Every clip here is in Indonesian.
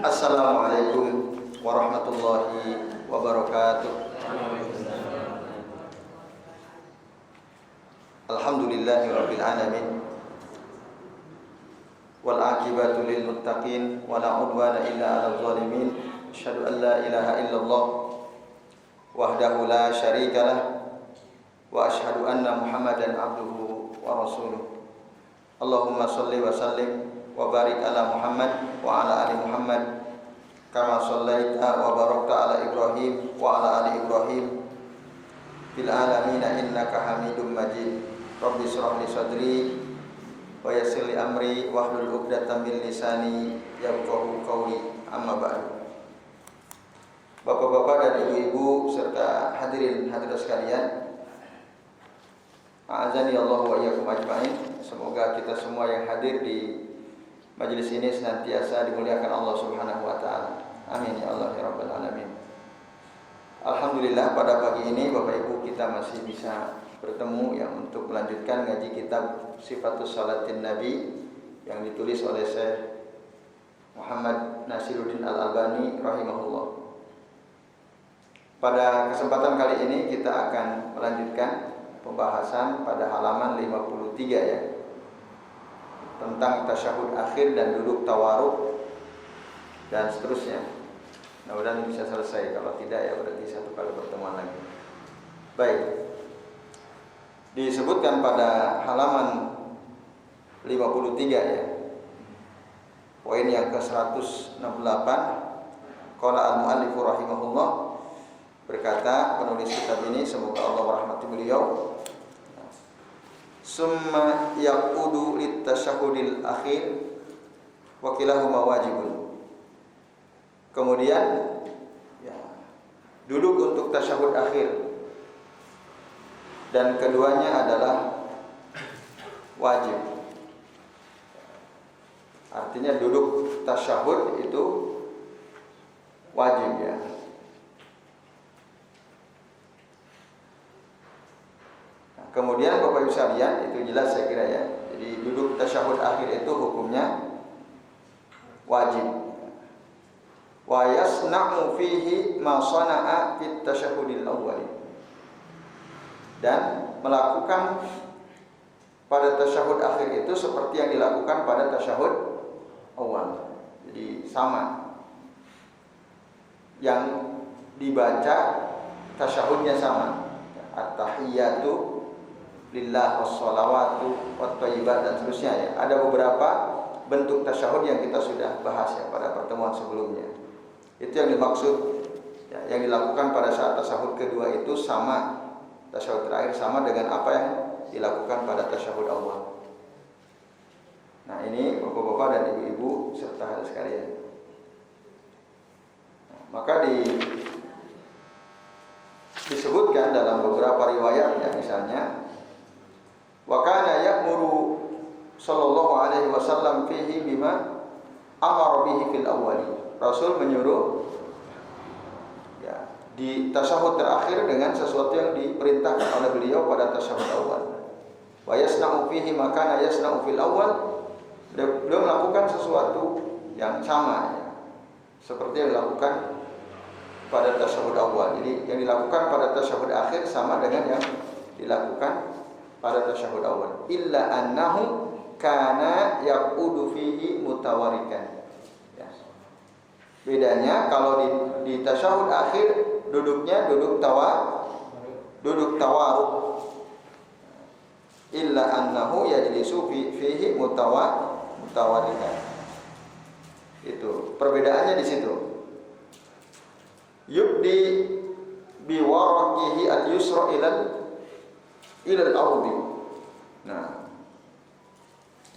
Assalamualaikum warahmatullahi wabarakatuh. Alhamdulillahirabbil alamin. Wal aqibatu lil muttaqin wa la udwana illa 'alal zalimin. Asyhadu an la ilaha illallah wahdahu la syarikalah wa asyhadu anna Muhammadan abduhu wa rasuluh. Allahumma shalli wa sallim wa barik ala Muhammad wa ala ali Muhammad kama shallaita wa barakta ala Ibrahim wa ala ali Ibrahim fil alamin innaka Hamidum Majid. Rabbi shrah li sadri wa yassir li amri wahlul 'uqdatam min lisani yafqahu qawli. Amma ba'du. Bapak-bapak dan ibu-ibu serta hadirin hadirat sekalian, a'azani Allah wa iyyakum ajmain. Semoga kita semua yang hadir di majelis ini senantiasa dimuliakan Allah Subhanahu wa taala. Amin ya Allah ya rabbal alamin. Alhamdulillah pada pagi ini Bapak Ibu kita masih bisa bertemu yang untuk melanjutkan ngaji kitab Sifatus Salatin Nabi yang ditulis oleh Syekh Muhammad Nasiruddin Al-Albani rahimahullah. Pada kesempatan kali ini kita akan melanjutkan pembahasan pada halaman 53 ya, tentang tasyahud akhir dan duduk tawaruk dan seterusnya. Mudah-mudahan bisa selesai. Kalau tidak ya berarti satu kali pertemuan lagi. Baik. Disebutkan pada halaman 53 ya, poin yang ke-168, qala al-muallif rahimahullah, berkata penulis kitab ini, semoga Allah merahmati beliau, summa yaqudu litasyahudil akhir wa kilahuma wajibun. Kemudian ya, duduk untuk tasyahud akhir dan keduanya adalah wajib. Artinya duduk tasyahud itu wajib ya. Kemudian Bapak Ibu sekalian, itu jelas saya kira ya. Jadi duduk tasyahud akhir itu hukumnya wajib. Wa yasna'u fihi ma sana'a fit tasyahudil awwal. Dan melakukan pada tasyahud akhir itu seperti yang dilakukan pada tasyahud awal. Jadi sama. Yang dibaca tasyahudnya sama. At-tahiyyatu lillah wassalawatu wattayyibat dan seterusnya ya. Ada beberapa bentuk tasyahud yang kita sudah bahas ya pada pertemuan sebelumnya. Itu yang dimaksud ya, yang dilakukan pada saat tasyahud kedua itu sama, tasyahud terakhir sama dengan apa yang dilakukan pada tasyahud awal. Nah, ini Bapak-bapak dan ibu-ibu serta hadirin sekalian. Nah, maka disebutkan dalam beberapa riwayat ya, misalnya wa kana ya'muru sallallahu alaihi wasallam fihi bima amara bihi fil awwali. Rasul menyuruh ya, di tasyahud terakhir dengan sesuatu yang diperintahkan oleh beliau pada tasyahud awal. Wa yasna'u fihi ma kana yasna'u fil awwal. Beliau melakukan sesuatu yang sama ya, seperti yang dilakukan pada tasyahud awal. Jadi yang dilakukan pada tasyahud akhir sama dengan yang dilakukan pada tasyahud awal. Illa annahu kana yaqudu fihi mutawarikan. Ya. Bedanya kalau di tasyahud akhir duduknya duduk tawaruk. Illa annahu yajlisu fihi mutawarikan. Itu perbedaannya di situ. Yubdi biwaraqihi al-yusra ilal ardi. Nah,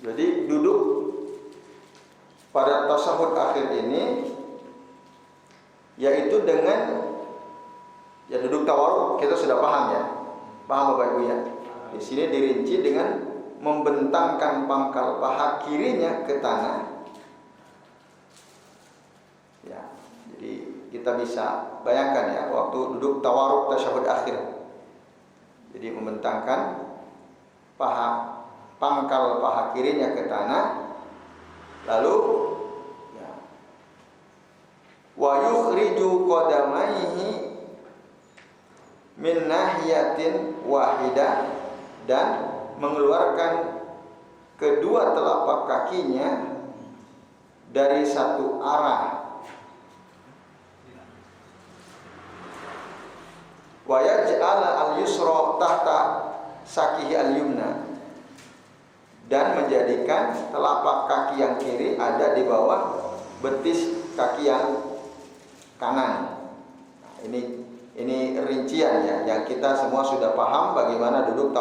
jadi duduk pada tasyahud akhir ini yaitu dengan ya duduk tawaruk, kita sudah paham ya. Paham Bapak Ibu ya? Di sini dirinci dengan membentangkan pangkal paha kirinya ke tanah. Ya, jadi kita bisa bayangkan ya waktu duduk tawaruk tasyahud akhir. Jadi membentangkan pangkal paha kirinya ke tanah, lalu ya, min nahiyatin wahidah, dan mengeluarkan kedua telapak kakinya dari satu arah. Wa yaj'ala al-yusra tahta sakihi al-yumna, dan menjadikan telapak kaki yang kiri ada di bawah betis kaki yang kanan. Nah, ini rincian ya, yang kita semua sudah paham bagaimana duduk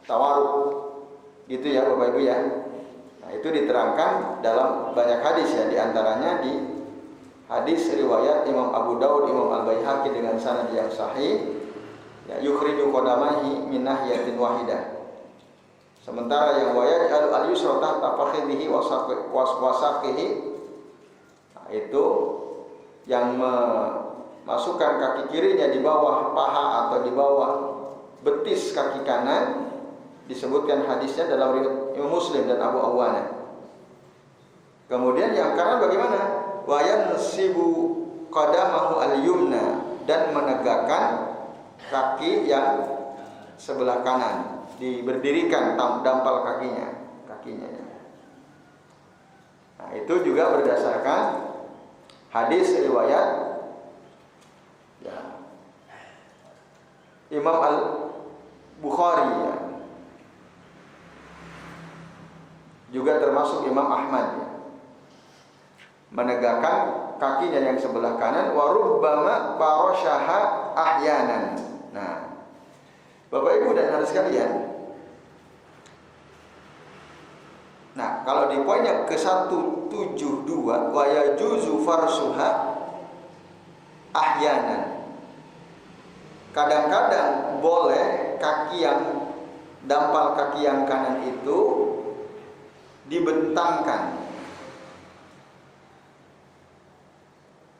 tawaruk. Gitu ya Bapak Ibu ya. Nah, itu diterangkan dalam banyak hadis ya, di antaranya di hadis riwayat Imam Abu Daud, Imam Al-Baihaqi dengan sanad yang sahih, ya, yukhriju qadamahi min nahiyatin wahidah. Sementara yang wayat al-yusra tahta fakhidhihi wasaqihi, nah, itu yang masukkan kaki kirinya di bawah paha atau di bawah betis kaki kanan, disebutkan hadisnya dalam riwayat Imam Muslim dan Abu Awana. Kemudian yang kanan bagaimana? Wa yansibu qadamahu al-yumna, dan menegakkan kaki yang sebelah kanan, diberdirikan dampal kakinya. Nah, itu juga berdasarkan hadis riwayat ya, Imam Al-Bukhari ya. Juga termasuk Imam Ahmad ya. Menegakkan kakinya yang sebelah kanan, wa rubbama farashaha ahyanan. Nah, Bapak Ibu dan saudara sekalian, nah kalau di poinnya ke 172, wa yajuzu farsuha ahyanan, kadang-kadang boleh kaki yang dampal kaki yang kanan itu dibentangkan.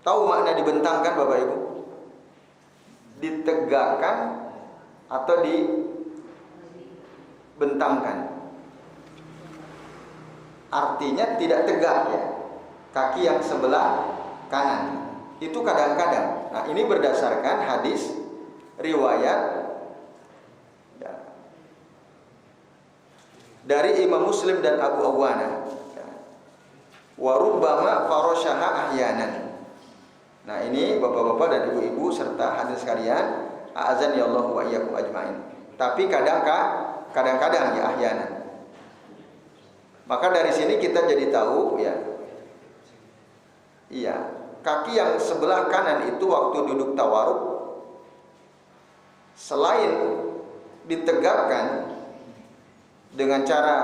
Tahu makna dibentangkan Bapak Ibu? Ditegakkan atau dibentangkan. Artinya tidak tegak ya, kaki yang sebelah kanan. Itu kadang-kadang. Nah, ini berdasarkan hadis riwayat ya, dari Imam Muslim dan Abu Awana. Wa rubbama farashaha ahyanan. Nah, ini bapak-bapak dan ibu-ibu serta hadirin sekalian, a'azani Allah wa iyyakum ajmain. Tapi kadang-kadang ya ahyanan. Maka dari sini kita jadi tahu ya. Iya, kaki yang sebelah kanan itu waktu duduk tawaruk, selain ditegakkan dengan cara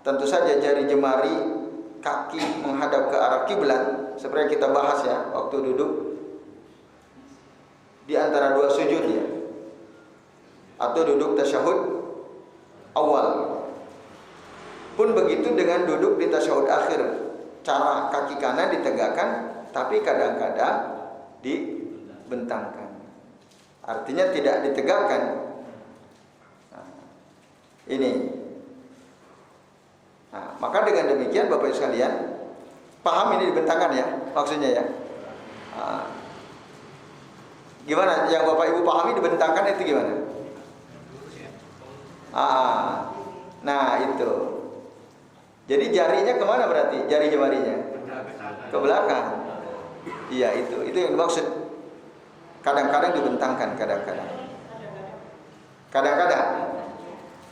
tentu saja jari jemari kaki menghadap ke arah kiblat, seperti yang kita bahas ya waktu duduk di antara dua sujud ya, atau duduk tasyahud awal. Pun begitu dengan duduk di tasyahud akhir, cara kaki kanan ditegakkan, tapi kadang-kadang dibentangkan. Artinya tidak ditegakkan. Nah, ini. Nah, maka dengan demikian Bapak Ibu sekalian, paham ini dibentangkan ya maksudnya ya. Nah, gimana yang Bapak Ibu pahami dibentangkan itu gimana? Nah itu. Jadi jarinya kemana berarti? Jari jemarinya ke belakang. Iya itu yang dimaksud. Kadang-kadang dibentangkan,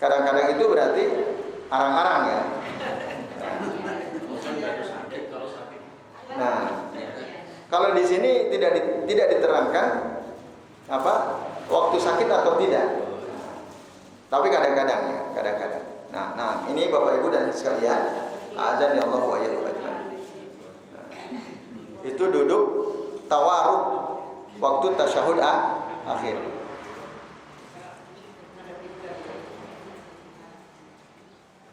kadang-kadang itu berarti arang-arang ya. Nah, kalau di sini tidak diterangkan apa waktu sakit atau tidak, tapi kadang-kadang ya, kadang-kadang. Nah, ini Bapak Ibu dan sekalian, azan ya Allah wa iyyakum ajmain. Itu duduk tawaruk waktu tasyahud akhir.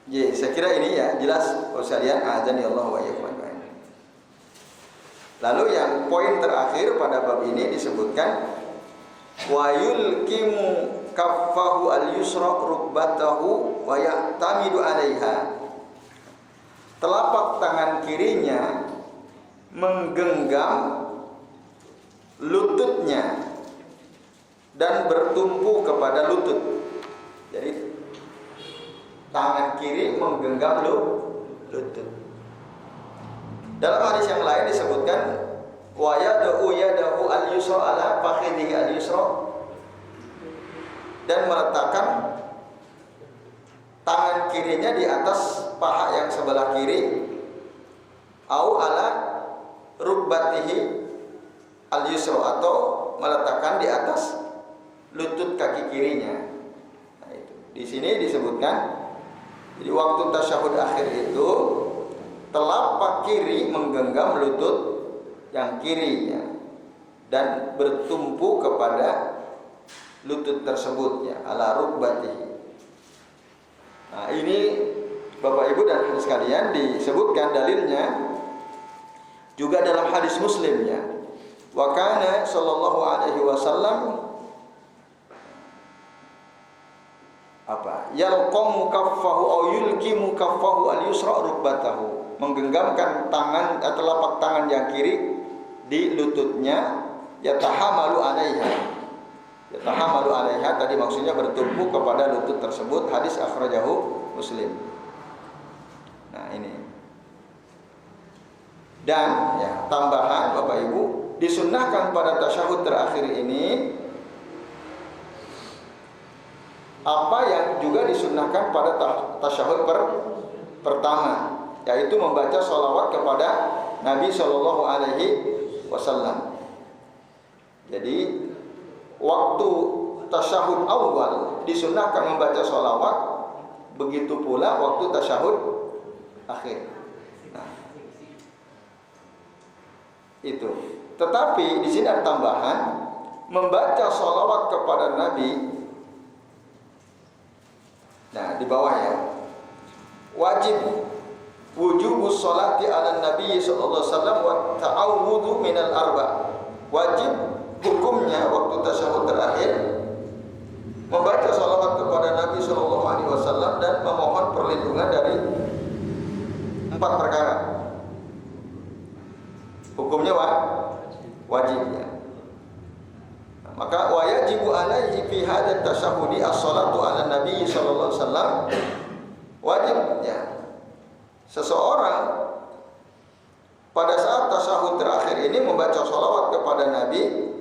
Ya, saya kira ini ya jelas sekalian, azan ya Allah wa iyyakum ajmain. Lalu yang poin terakhir pada bab ini disebutkan wa yulkimu kaffahu al-yusra rukbatahu wa ya'tamidu 'alaiha. Telapak tangan kirinya menggenggam lututnya dan bertumpu kepada lutut. Jadi tangan kiri menggenggam lutut. Dalam hadis yang lain disebutkan wa yad'u yadahu al-yusra ala fakhidhihi al-yusra, dan meletakkan tangan kirinya di atas paha yang sebelah kiri, au ala rukbatihi al-yusra, atau meletakkan di atas lutut kaki kirinya. Nah, itu. Di sini disebutkan, jadi waktu tasyahud akhir itu telapak kiri menggenggam lutut yang kirinya dan bertumpu kepada lutut tersebut, ya, ala rukbatihi. Nah, ini Bapak Ibu dan Hadirin sekalian disebutkan dalilnya juga dalam hadis Muslim, ya. Wa kana sallallahu alaihi wasallam yalqamu kaffahu aw yulqimu kaffahu al-yusra rukbatahu, menggenggamkan tangan telapak tangan yang kiri di lututnya, yatahamalu alaiha tadi maksudnya bertumpu kepada lutut tersebut. Hadis akhrajahu Muslim. Nah, ini. Dan ya, tambahan Bapak Ibu, disunnahkan pada tasyahud terakhir ini apa yang juga disunnahkan pada tasyahud pertama, yaitu membaca sholawat kepada Nabi Shallallahu Alaihi Wasallam. Jadi waktu tasyahud awal disunnahkan membaca sholawat, begitu pula waktu tasyahud akhir. Nah, itu. Tetapi di sini ada tambahan, membaca sholawat kepada Nabi. Nah, di bawah, ya, wajib wujubus sholati ala Nabi sallallahu alaihi wasallam wa ta'awudhu minal arba. Wajib hukumnya waktu tasyahud terakhir membaca sholawat kepada Nabi sallallahu alaihi wasallam dan memohon perlindungan dari 4 perkara. Hukumnya wajib, ya. Maka wajibu alaihi fi hadat tasyahudi as-salatu ala Nabi sallallahu alaihi wasallam. Wajibnya seseorang pada saat tasyahud terakhir ini membaca sholawat kepada Nabi.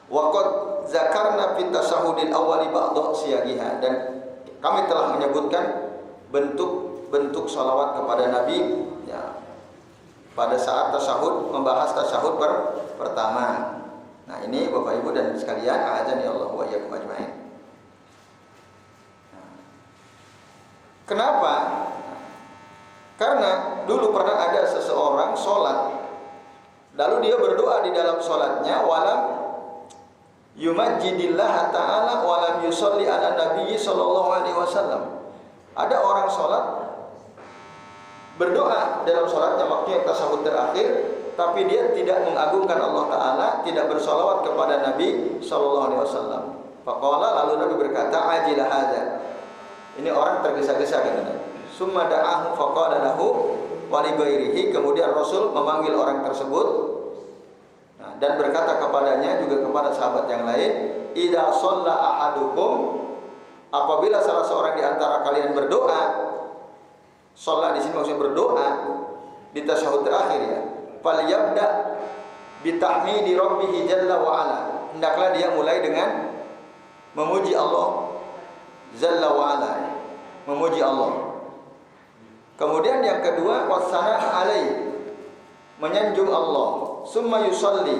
Waqad zakarna fi tasyahudil awwali ba'da siyagiha, dan kami telah menyebutkan bentuk sholawat kepada Nabi, ya, pada saat tasyahud, membahas tasyahud pertama. Nah, ini Bapak Ibu dan sekalian, a'adzani Allah wa iyyakum ajmain. Kenapa? Karena dulu pernah ada seseorang sholat, lalu dia berdoa di dalam sholatnya, walam yumajjidillah ta'ala walam yusolli ala nabiyyi sallallahu alaihi wasallam. Ada orang sholat, berdoa dalam sholatnya waktu yang tasyahud terakhir, tapi dia tidak mengagungkan Allah Ta'ala, tidak bersolawat kepada Nabi sallallahu alaihi wasallam. Faqala, lalu Nabi berkata, ajilah hadza. Ini orang tergesa-gesa, katanya. Summa da'ahu faqala lahu wa li ghairihi. Kemudian Rasul memanggil orang tersebut, nah, dan berkata kepadanya, juga kepada sahabat yang lain, idza shalla ahadukum, apabila salah seorang di antara kalian berdoa, shalla di sini maksudnya berdoa di tasyahud terakhir, ya, falyabda bitahmidi rabbih jalla wa ala. Hendaklah dia mulai dengan memuji Allah jalla wa ala, memuji Allah. Kemudian yang kedua, wasana alaihi, menyanjung Allah. Summa yusalli,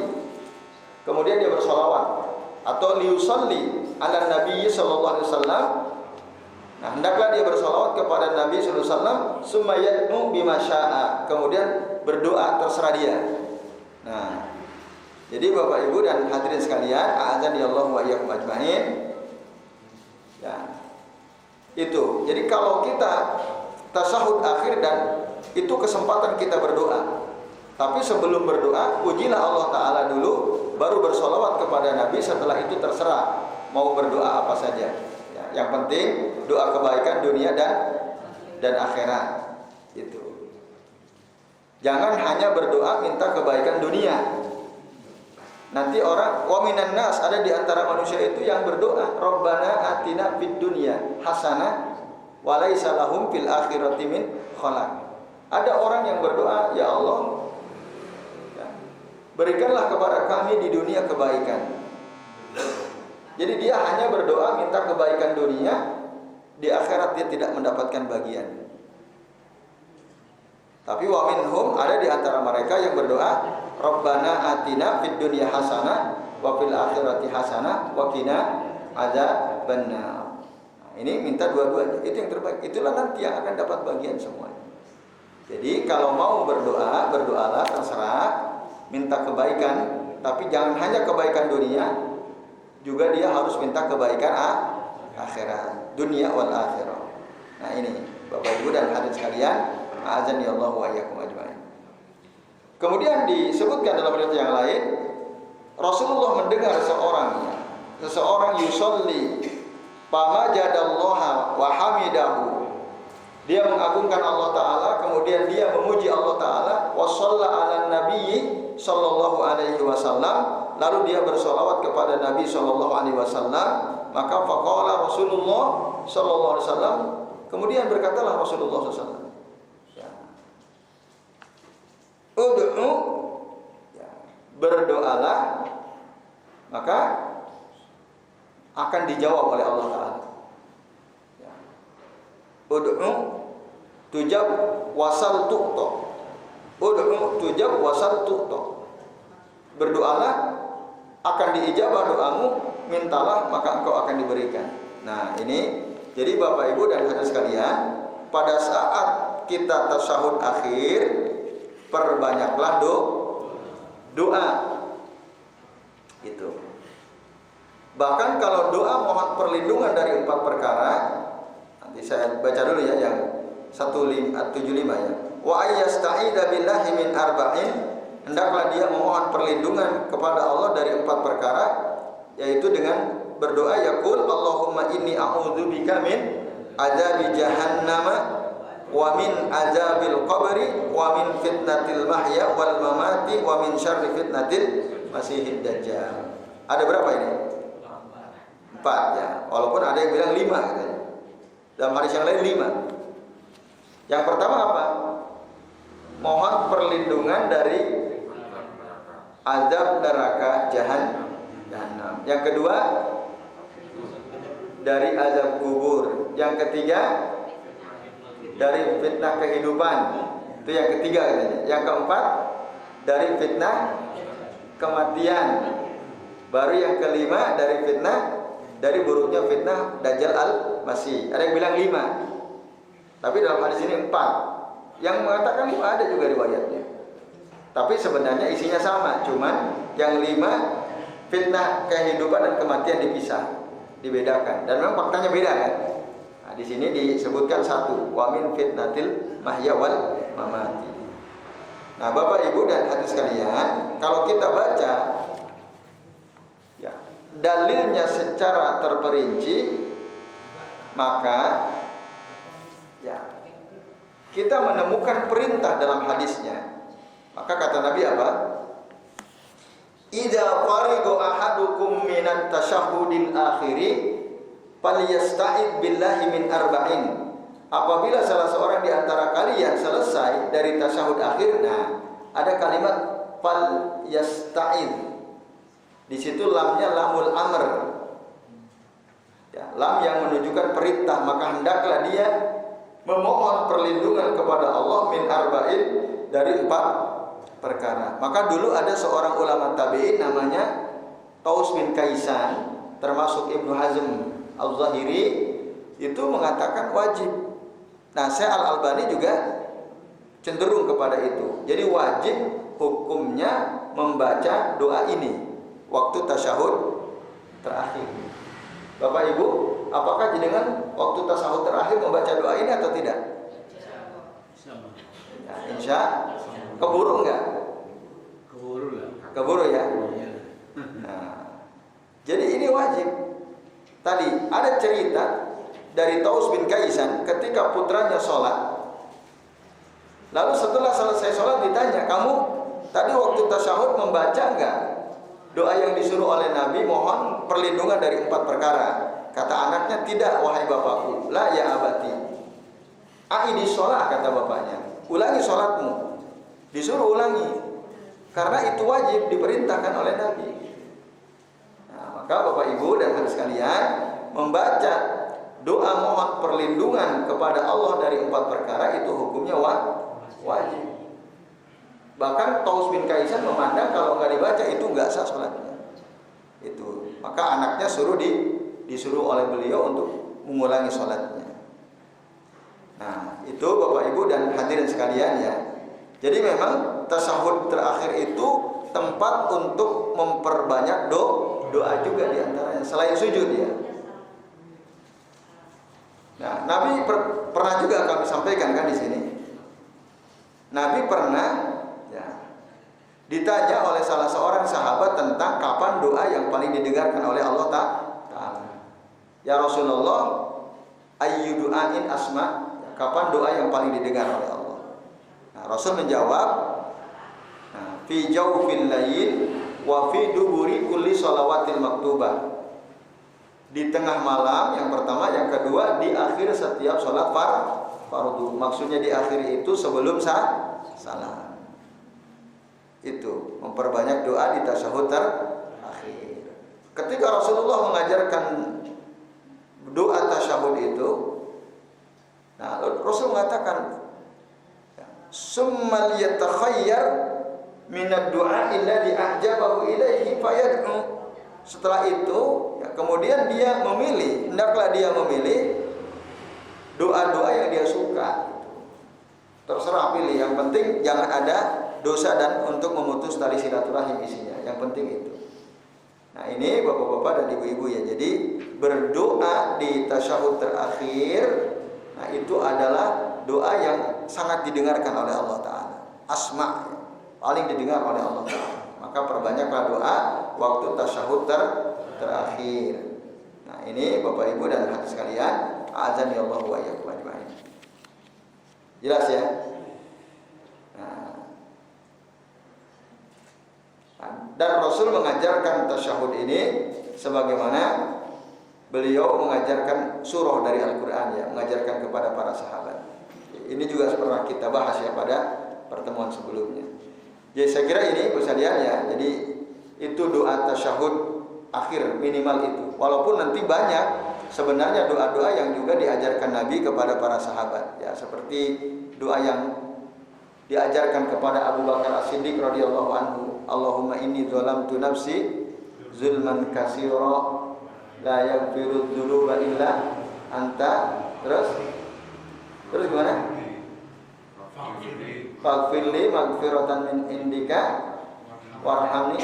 kemudian dia bersolawat, atau liusalli ala Nabi sallallahu alaihi wasallam. Nah, hendaklah dia bersolawat kepada Nabi sallallahu alaihi wasallam. Summa yad'u bima syaa, kemudian berdoa terserah dia. Nah, jadi Bapak Ibu dan hadirin sekalian, a'adzani Allah wa iyyakum ajmain. Ya. Itu. Jadi kalau kita tasyahud akhir, dan itu kesempatan kita berdoa. Tapi sebelum berdoa, pujilah Allah Ta'ala dulu, baru bersolawat kepada Nabi. Setelah itu terserah mau berdoa apa saja, ya, yang penting doa kebaikan dunia dan akhirat. Itu. Jangan hanya berdoa minta kebaikan dunia. Nanti orang wa minan nas, ada di antara manusia itu yang berdoa, Rabbana atina fid dunya hasanah wa laisa lahum fil akhirati min khalaq. Ada orang yang berdoa, ya Allah, ya, berikanlah kepada kami di dunia kebaikan. Jadi dia hanya berdoa minta kebaikan dunia, di akhirat dia tidak mendapatkan bagian. Tapi wa minhum, ada di antara mereka yang berdoa, Rabbana atina fid dunya hasanah wa fil akhirati hasanah wa qina adzabannar. Nah, ini minta dua-duanya, itu yang terbaik. Itulah nanti yang akan dapat bagian semuanya. Jadi kalau mau berdoa, berdoalah terserah, minta kebaikan, tapi jangan hanya kebaikan dunia, juga dia harus minta kebaikan akhirat, dunia wal akhirah. Nah ini Bapak Ibu dan hadirin sekalian, a'azani Allah wa iyyakum ajmain. Kemudian disebutkan dalam riwayat yang lain, Rasulullah mendengar seseorang yusolli famajadallaha wa hamidahu. Dia mengagungkan Allah Ta'ala, kemudian dia memuji Allah Ta'ala, wa shalla ala nabiyyi sallallahu alaihi wasallam, lalu dia bersolawat kepada Nabi sallallahu alaihi wasallam. Maka faqala Rasulullah sallallahu alaihi wasallam, kemudian berkatalah Rasulullah sallallahu alaihi wasallam, ud'u, ya, berdoalah, maka akan dijawab oleh Allah Ta'ala. Ya. Ud'u tujab wasal tu'to. Ud'u tujab wasal tu'to. Berdoalah, akan diijabah doamu, mintalah maka engkau akan diberikan. Nah ini, jadi Bapak Ibu dan hadirin sekalian, pada saat kita tasyahud akhir, perbanyaklah doa. Itu. Bahkan kalau doa mohon perlindungan dari 4 perkara, nanti saya baca dulu ya yang 175 ya. Wa ayyasta'idza billahi min arba'in, hendaklah dia memohon perlindungan kepada Allah dari 4 perkara, yaitu dengan berdoa yaqul Allahumma inni a'udzubika min adzabi jahannama wa min azabil qabri wa min fitnatil mahya wal mamati wa min syarri fitnatil masihid dajjal. Ada berapa ini? 4 ya. Walaupun ada yang bilang 5 katanya. Dalam hadis yang lain 5. Yang pertama apa? Mohon perlindungan dari azab neraka jahanam. Yang kedua, dari azab kubur. Yang ketiga, dari fitnah kehidupan. Itu yang ketiga katanya. Yang keempat, dari fitnah kematian. Baru yang kelima, dari fitnah, dari buruknya fitnah Dajjal al-Masih. Ada yang bilang 5. Tapi dalam hadis ini 4. Yang mengatakan 5 ada juga riwayatnya. Tapi sebenarnya isinya sama, cuman yang 5 fitnah kehidupan dan kematian dipisah, dibedakan. Dan memang faktanya beda kan. Nah, di sini disebutkan 1, wa min fitnatil mahya wal mamati. Nah, Bapak Ibu dan hadirin sekalian, kalau kita baca ya, dalilnya secara terperinci, maka ya, kita menemukan perintah dalam hadisnya. Maka kata Nabi apa? Idza farigo ahadukum minat tasyahhudil akhiri falyasta'id billahi min arba'in. Apabila salah seorang di antara kalian selesai dari tasyahud akhir, nah ada kalimat falyasta'id. Di situ lamnya lamul amr. Ya, lam yang menunjukkan perintah, maka hendaklah dia memohon perlindungan kepada Allah min arba'in, dari 4 perkara. Maka dulu ada seorang ulama tabi'in namanya Taus bin Kaisan, termasuk Ibnu Hazm Al-Zahiri, itu mengatakan wajib. Nah, Syekh Al-Albani juga cenderung kepada itu. Jadi wajib hukumnya membaca doa ini waktu tasyahud terakhir. Bapak Ibu, apakah jenengan waktu tasyahud terakhir membaca doa ini atau tidak? Ya, insya keburu enggak? Keburu ya. Nah, jadi ini wajib. Tadi ada cerita dari Taus bin Kaisan ketika putranya sholat. Lalu setelah selesai sholat ditanya, kamu tadi waktu tasyahud membaca enggak? doa yang disuruh oleh Nabi, mohon perlindungan dari 4 perkara. Kata anaknya, tidak wahai bapakku. La ya abati. Aidi sholat, kata bapaknya. Ulangi sholatmu. Disuruh ulangi. Karena itu wajib, diperintahkan oleh Nabi. Nah, maka Bapak Ibu dan hadirin sekalian, membaca doa mohon perlindungan kepada Allah dari 4 perkara itu hukumnya wajib. Bahkan Taus bin Kaisan memandang kalau nggak dibaca itu nggak sah sholatnya. Itu maka anaknya disuruh oleh beliau untuk mengulangi sholatnya. Nah itu Bapak Ibu dan hadirin sekalian ya. Jadi memang tasyahud terakhir itu tempat untuk memperbanyak doa juga diantaranya selain sujud ya. Nah Nabi pernah juga kami sampaikan kan di sini. Nabi pernah ditanya oleh salah seorang sahabat tentang kapan doa yang paling didengarkan oleh Allah Ta'ala. Ya Rasulullah, ayyu du'ain asma, kapan doa yang paling didengar oleh Allah? Nah, Rasul menjawab, fi jawfil lail wa fi duburi kulli shalawatil maktubah. Di tengah malam yang pertama, yang kedua di akhir setiap sholat fardu. Maksudnya di akhir itu sebelum salam. Itu memperbanyak doa di tasyahud terakhir. Ketika Rasulullah mengajarkan doa tasyahud itu, nah Rasul mengatakan, "Summal yatakhayyar minad du'a alladhi a'jabahu ilaihi fayad'u." Setelah itu, kemudian dia memilih, hendaklah dia memilih doa-doa yang dia suka. Terserah pilih, yang penting jangan ada dosa dan untuk memutus tali silaturahim isinya. Yang penting itu. Nah ini bapak-bapak dan ibu-ibu ya. Jadi berdoa di tasyahud terakhir, nah itu adalah doa yang sangat didengarkan oleh Allah Ta'ala. Asma, paling didengar oleh Allah Ta'ala. Maka perbanyaklah doa waktu tasyahud terakhir. Nah ini bapak ibu dan hadirin sekalian, azan ya Allah wa iyyakum ajma'in. Jelas ya? Dan Rasul mengajarkan tasyahud ini sebagaimana beliau mengajarkan surah dari Al-Quran ya, mengajarkan kepada para sahabat. Ini juga pernah kita bahas ya pada pertemuan sebelumnya. Jadi saya kira ini sekalian ya. Jadi itu doa tasyahud akhir minimal itu. Walaupun nanti banyak sebenarnya doa-doa yang juga diajarkan Nabi kepada para sahabat ya, seperti doa yang diajarkan kepada Abu Bakar As-Siddiq radhiyallahu anhu. Allahumma inni zalamtu nafsi zulman katsira la yaghfiru dzunuba illa anta. Terus gimana? Faghfirli maghfiratan min indika warhamni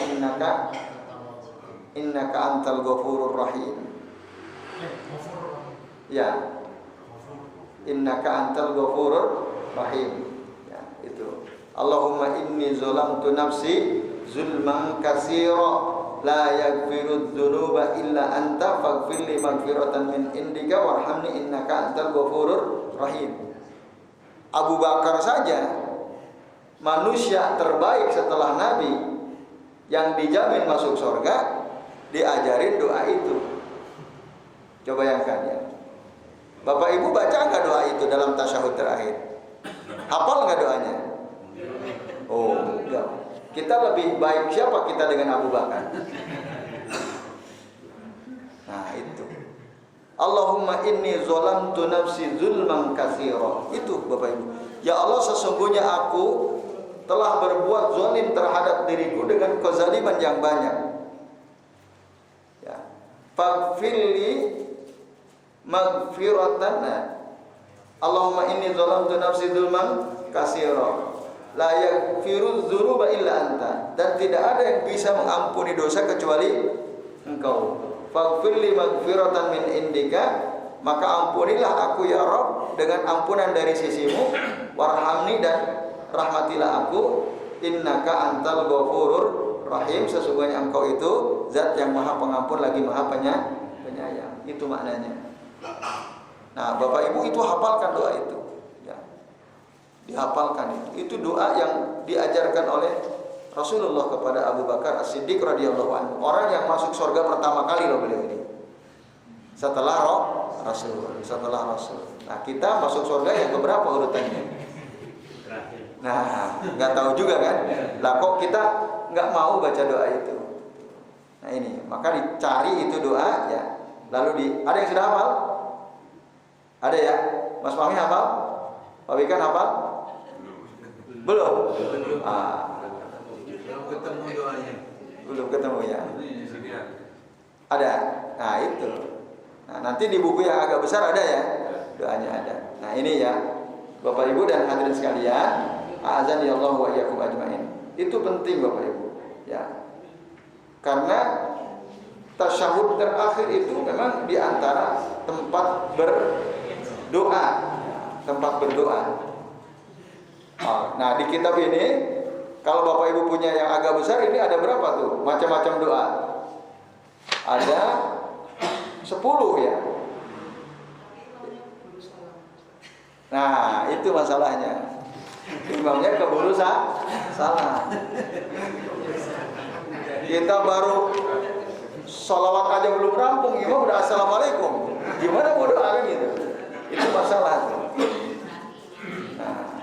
innaka antal ghafurur rahim. Ya. Innaka antal ghafurur rahim. Ya, itu. Allahumma inni zalamtu nafsi zulman katsira la yaghfiru dzunuba illa anta faghfirli maghfiratan min indika warhamni innaka antal ghafurur rahim. Abu Bakar saja manusia terbaik setelah Nabi yang dijamin masuk surga diajarin doa itu. Coba bayangkan ya. Bapak Ibu baca enggak doa itu dalam tasyahud terakhir? Hafal enggak doanya? Oh, enggak. Kita lebih baik siapa kita dengan Abu Bakar? Nah, itu. Allahumma inni zalamtu nafsi zulman katsira. Itu Bapak Ibu. Ya Allah, sesungguhnya aku telah berbuat zalim terhadap diriku dengan kezaliman yang banyak. Ya. Faghfirli maghfiratan. Allahumma inni zalamtu nafsi zulman katsira. La yaghfiru dzunuba illa anta. Dan tidak ada yang bisa mengampuni dosa kecuali Engkau. Faghfirli maghfiratan min indika, maka ampunilah aku ya Rabb dengan ampunan dari sisimu. Warhamni, dan rahmatilah aku. Innaka antal ghafurur rahim, sesungguhnya Engkau itu zat yang maha pengampun lagi maha penyayang. Itu maknanya. Nah Bapak Ibu itu hafalkan doa itu. Dihafalkan itu doa yang diajarkan oleh Rasulullah kepada Abu Bakar As-Siddiq radhiyallahu anhu. Orang yang masuk surga pertama kali loh beliau ini. Setelah Rasul. Nah, kita masuk surga yang keberapa urutannya? Nah, nggak tahu juga kan? Lah kok kita nggak mau baca doa itu? Nah ini, maka dicari itu doa ya. Lalu ada yang sudah hafal? Ada ya? Mas Fahmi hafal? Pak Wikan hafal? Belum? Belum ketemu doanya. Belum ketemu ya? Ada? Nah itu. Nah nanti di buku yang agak besar ada ya? Doanya ada. Nah ini ya, Bapak Ibu dan hadirin sekalian, a'azani Allah wa iyyakum ajmain. Itu penting Bapak Ibu ya. Karena tasyahud terakhir itu memang diantara tempat berdoa. Nah di kitab ini, kalau Bapak Ibu punya yang agak besar, ini ada berapa tuh? Macam-macam doa. Ada 10 ya. Nah itu masalahnya. Imamnya keburu salah. Kita baru sholawat aja belum rampung, imam udah assalamualaikum. Gimana mau doa gitu? Itu masalah. Nah,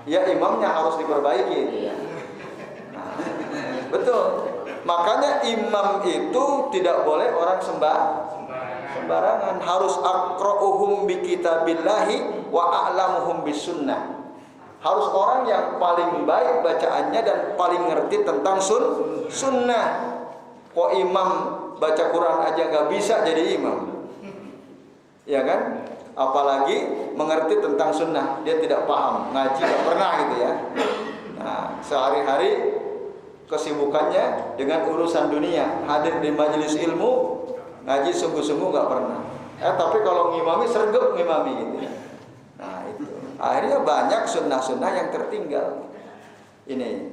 ya imamnya harus diperbaiki itu ya. Nah, betul. Makanya imam itu tidak boleh orang sembarangan. Harus aqra'uhum bi kitabillahi wa a'lamuhum bis sunnah. Harus orang yang paling baik bacaannya dan paling ngerti tentang sunnah. Kok imam baca Quran aja nggak bisa jadi imam, ya kan? Apalagi mengerti tentang sunnah, dia tidak paham, ngaji nggak pernah gitu ya. Nah, sehari-hari kesibukannya dengan urusan dunia, hadir di majelis ilmu, ngaji sungguh-sungguh nggak pernah. Tapi kalau ngimami sergap ngimami gitu ya. Nah itu, akhirnya banyak sunnah-sunnah yang tertinggal. Ini.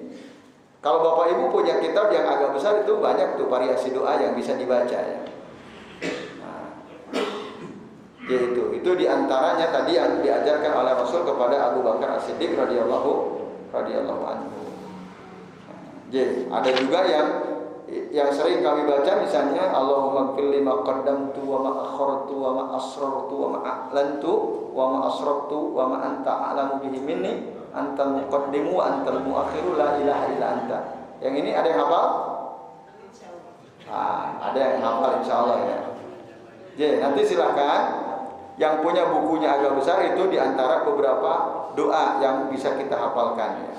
Kalau Bapak Ibu punya kitab yang agak besar itu banyak tuh variasi doa yang bisa dibaca ya. Nah, itu diantaranya tadi yang diajarkan oleh Rasul kepada Abu Bakar As-Siddiq radhiyallahu anhu. Jadi ada juga yang sering kami baca misalnya Allahumma ighfir lima qaddamtu wa ma akhartu wa ma asrartu wa ma a'lantu wa ma asraftu wa ma anta a'lamu bihi minni antal muqaddimu wa antal muakhiru la ilaha illa anta. Yang ini ada yang hafal? Ada yang hafal insyaallah ya. Jadi nanti silakan yang punya bukunya agak besar itu diantara beberapa doa yang bisa kita hafalkan ya.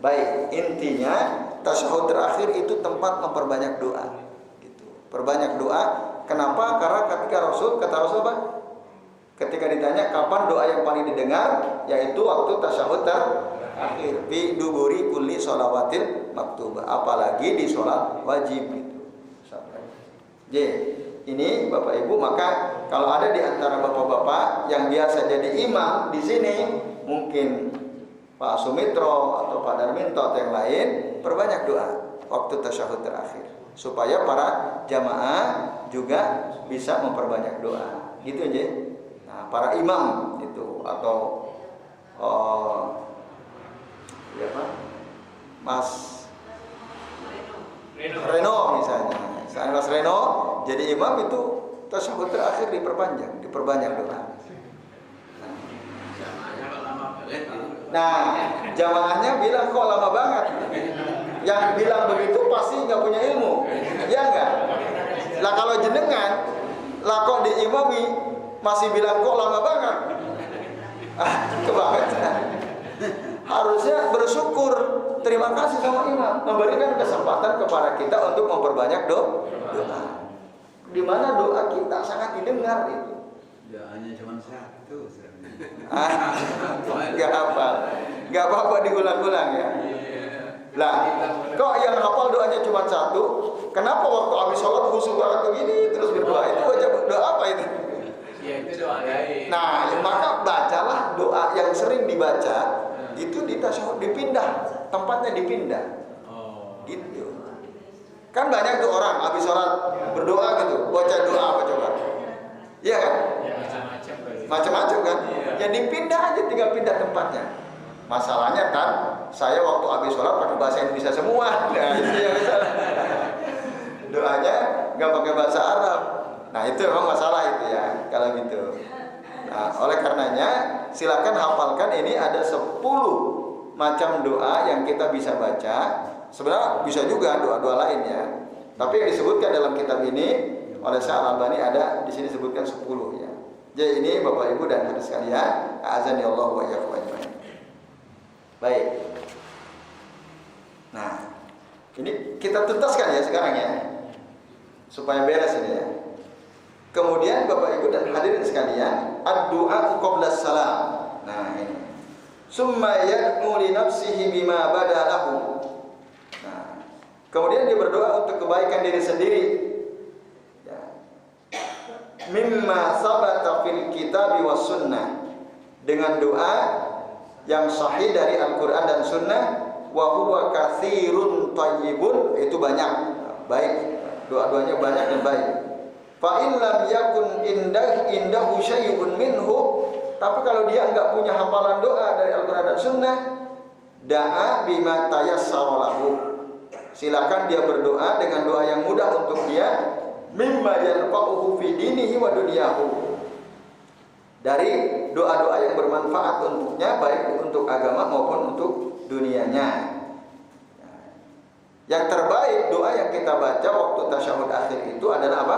Baik, intinya tasyahud terakhir itu tempat memperbanyak doa gitu. Perbanyak doa. Kenapa? Karena kata Rasul apa? Ketika ditanya kapan doa yang paling didengar, yaitu waktu tasyahud terakhir fi duburi kulli sholawatin maktubah, apalagi di sholat wajib gitu. Jadi ini Bapak Ibu, maka kalau ada di antara bapak-bapak yang biasa jadi imam di sini, mungkin Pak Sumitro atau Pak Darminto atau yang lain, perbanyak doa waktu tasyahud terakhir supaya para jamaah juga bisa memperbanyak doa. Gitu aja. Nah, para imam itu atau ya Pak Mas Reno misalnya. Saya Mas Reno jadi imam itu tasyahud terakhir diperbanyak doa. Nah, jamaahnya bilang kok lama banget. Yang bilang begitu pasti nggak punya ilmu, ya enggak? Lah kalau jenengan, lah kok diimami masih bilang kok lama banget. Kebangetan. Harusnya bersyukur, terima kasih sama imam memberikan kesempatan kepada kita untuk memperbanyak doa. Di mana doa kita sangat didengar itu. Doanya cuma satu. Gak apa-apa diulang-ulang ya. Lah, kok yang hafal doanya cuma satu? Kenapa waktu habis sholat khusyuk banget begini terus berdoa? Itu doa apa itu? Ya itu doa lain. Nah, maka bacalah doa yang sering dibaca itu di tasyahud, dipindah, tempatnya dipindah. Gitu. Kan banyak tuh orang habis sholat berdoa gitu, baca doa apa coba? Iya kan? Macam-macam kan? Ya dipindah aja, tinggal pindah tempatnya. Masalahnya kan saya waktu habis sholat pakai bahasa Indonesia semua. Nah itu yang salah. Doanya nggak pakai bahasa Arab. Nah itu memang masalah itu ya kalau gitu. Nah oleh karenanya silakan hafalkan, ini ada 10 macam doa yang kita bisa baca. Sebenarnya bisa juga doa-doa lain ya. Tapi yang disebutkan dalam kitab ini oleh Syekh Al-Albani ada di sini disebutkan 10 ya. Jadi ini Bapak Ibu dan hadirin sekalian, azan ya Allah wa iyyakum ajmain. Baik. Nah, ini kita tuntaskan ya sekarang ya. Supaya beres ini ya. Kemudian Bapak Ibu dan hadirin sekalian, ad-du'a qabla salam. Nah, ini. Summa yad'u li nafsihi bima badalahu. Nah, kemudian dia berdoa untuk kebaikan diri sendiri. Mimma sabata fil kitab was sunnah, dengan doa yang sahih dari Al-Qur'an dan Sunnah, wa huwa katsirun thayyibun, itu banyak baik, doa-doanya banyak dan baik. Fa in lam yakun indahu syai'un minhu, tapi kalau dia enggak punya hafalan doa dari Al-Qur'an dan Sunnah, da'a bima tayassara lahu, silakan dia berdoa dengan doa yang mudah untuk dia, mimma yanfa'uhu fi dinihi wa dunyahu, dari doa-doa yang bermanfaat untuknya baik untuk agama maupun untuk dunianya. Yang terbaik doa yang kita baca waktu tasyahud akhir itu adalah apa?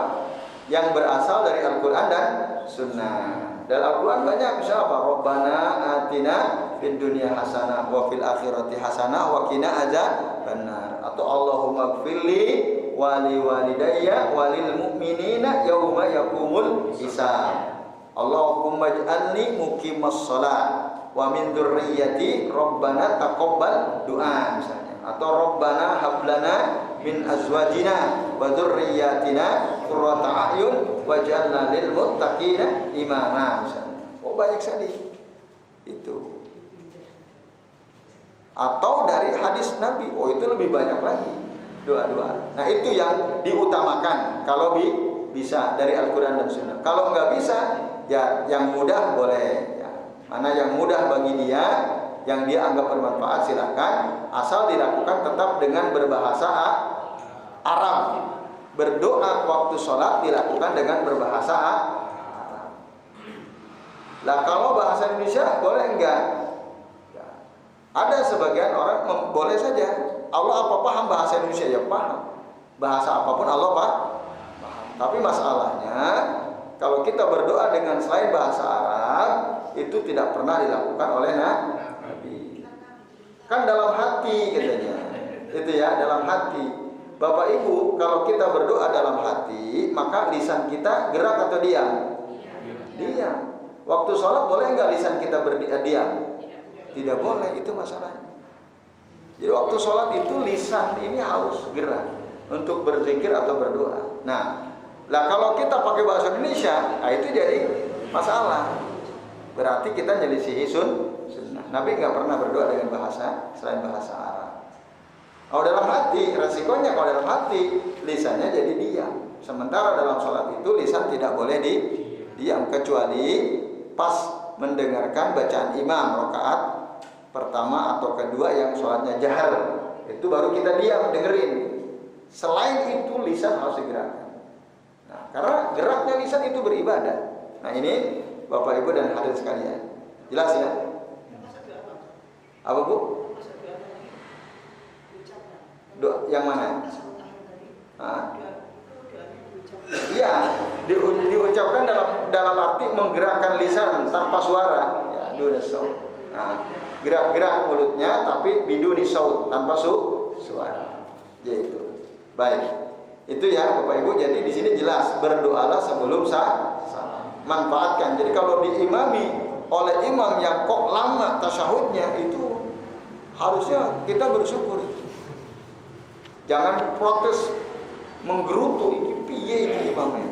Yang berasal dari Al-Qur'an dan Sunnah. Dalam Al-Qur'an banyak, misalnya apa? Rabbana atina fid dunya hasanah wa fil akhirati hasanah wa qina adzabannar, atau Allahumma ighfirli wali walidayya walil mu'minina yauma yaqumul hisab. Allahumma ij'alni muqimas shalah wa min dzurriyyati rabbana taqabbal du'a misalnya, atau rabbana hab lana min azwajina wa dzurriyyatina qurrata a'yun waj'alna lil muttaqina imama misalnya. Oh banyak sekali itu. Atau dari hadis Nabi, oh itu lebih banyak lagi doa-doa. Nah itu yang diutamakan kalau bisa dari Al-Quran dan Sunnah. Kalau nggak bisa, ya yang mudah boleh ya. Mana yang mudah bagi dia, yang dia anggap bermanfaat silakan, asal dilakukan tetap dengan berbahasa Arab. Berdoa waktu sholat dilakukan dengan berbahasa Arab. Lah kalau bahasa Indonesia boleh enggak? Ya. Ada sebagian orang boleh saja. Allah apa paham bahasa Indonesia? Ya paham. Bahasa apapun Allah paham. Tapi masalahnya kalau kita berdoa dengan selain bahasa Arab, itu tidak pernah dilakukan oleh Nabi. Kan dalam hati katanya. Itu ya, dalam hati. Bapak Ibu, kalau kita berdoa dalam hati, maka lisan kita gerak atau diam? Diam. Waktu sholat boleh nggak lisan kita diam? Tidak boleh, itu masalahnya. Jadi waktu sholat itu lisan ini harus gerak untuk berzikir atau berdoa. Nah, lah kalau kita pakai bahasa Indonesia, nah itu jadi masalah. Berarti kita nyelisihi sunnah. Nabi nggak pernah berdoa dengan bahasa selain bahasa Arab. Kalau dalam hati, resikonya kalau dalam hati lisannya jadi diam. Sementara dalam sholat itu lisan tidak boleh diam, kecuali pas mendengarkan bacaan imam rakaat pertama atau kedua yang sholatnya jahar, itu baru kita diam dengerin. Selain itu lisan harus digerakkan. Nah, karena geraknya lisan itu beribadah. Nah ini Bapak Ibu dan hadirin sekalian, jelas ya? Apa Bu? Yang mana? Iya, diucapkan dalam arti menggerakkan lisan tanpa suara. Ya, nah, gerak-gerak mulutnya tapi biduni saut, tanpa suara. Yaitu. Baik. Itu ya Bapak Ibu. Jadi di sini jelas berdoalah sebelum salam. Manfaatkan. Jadi kalau diimami oleh imam yang kok lama tasyahudnya, itu harusnya kita bersyukur. Jangan protes menggerutu, ini piye itu imamnya.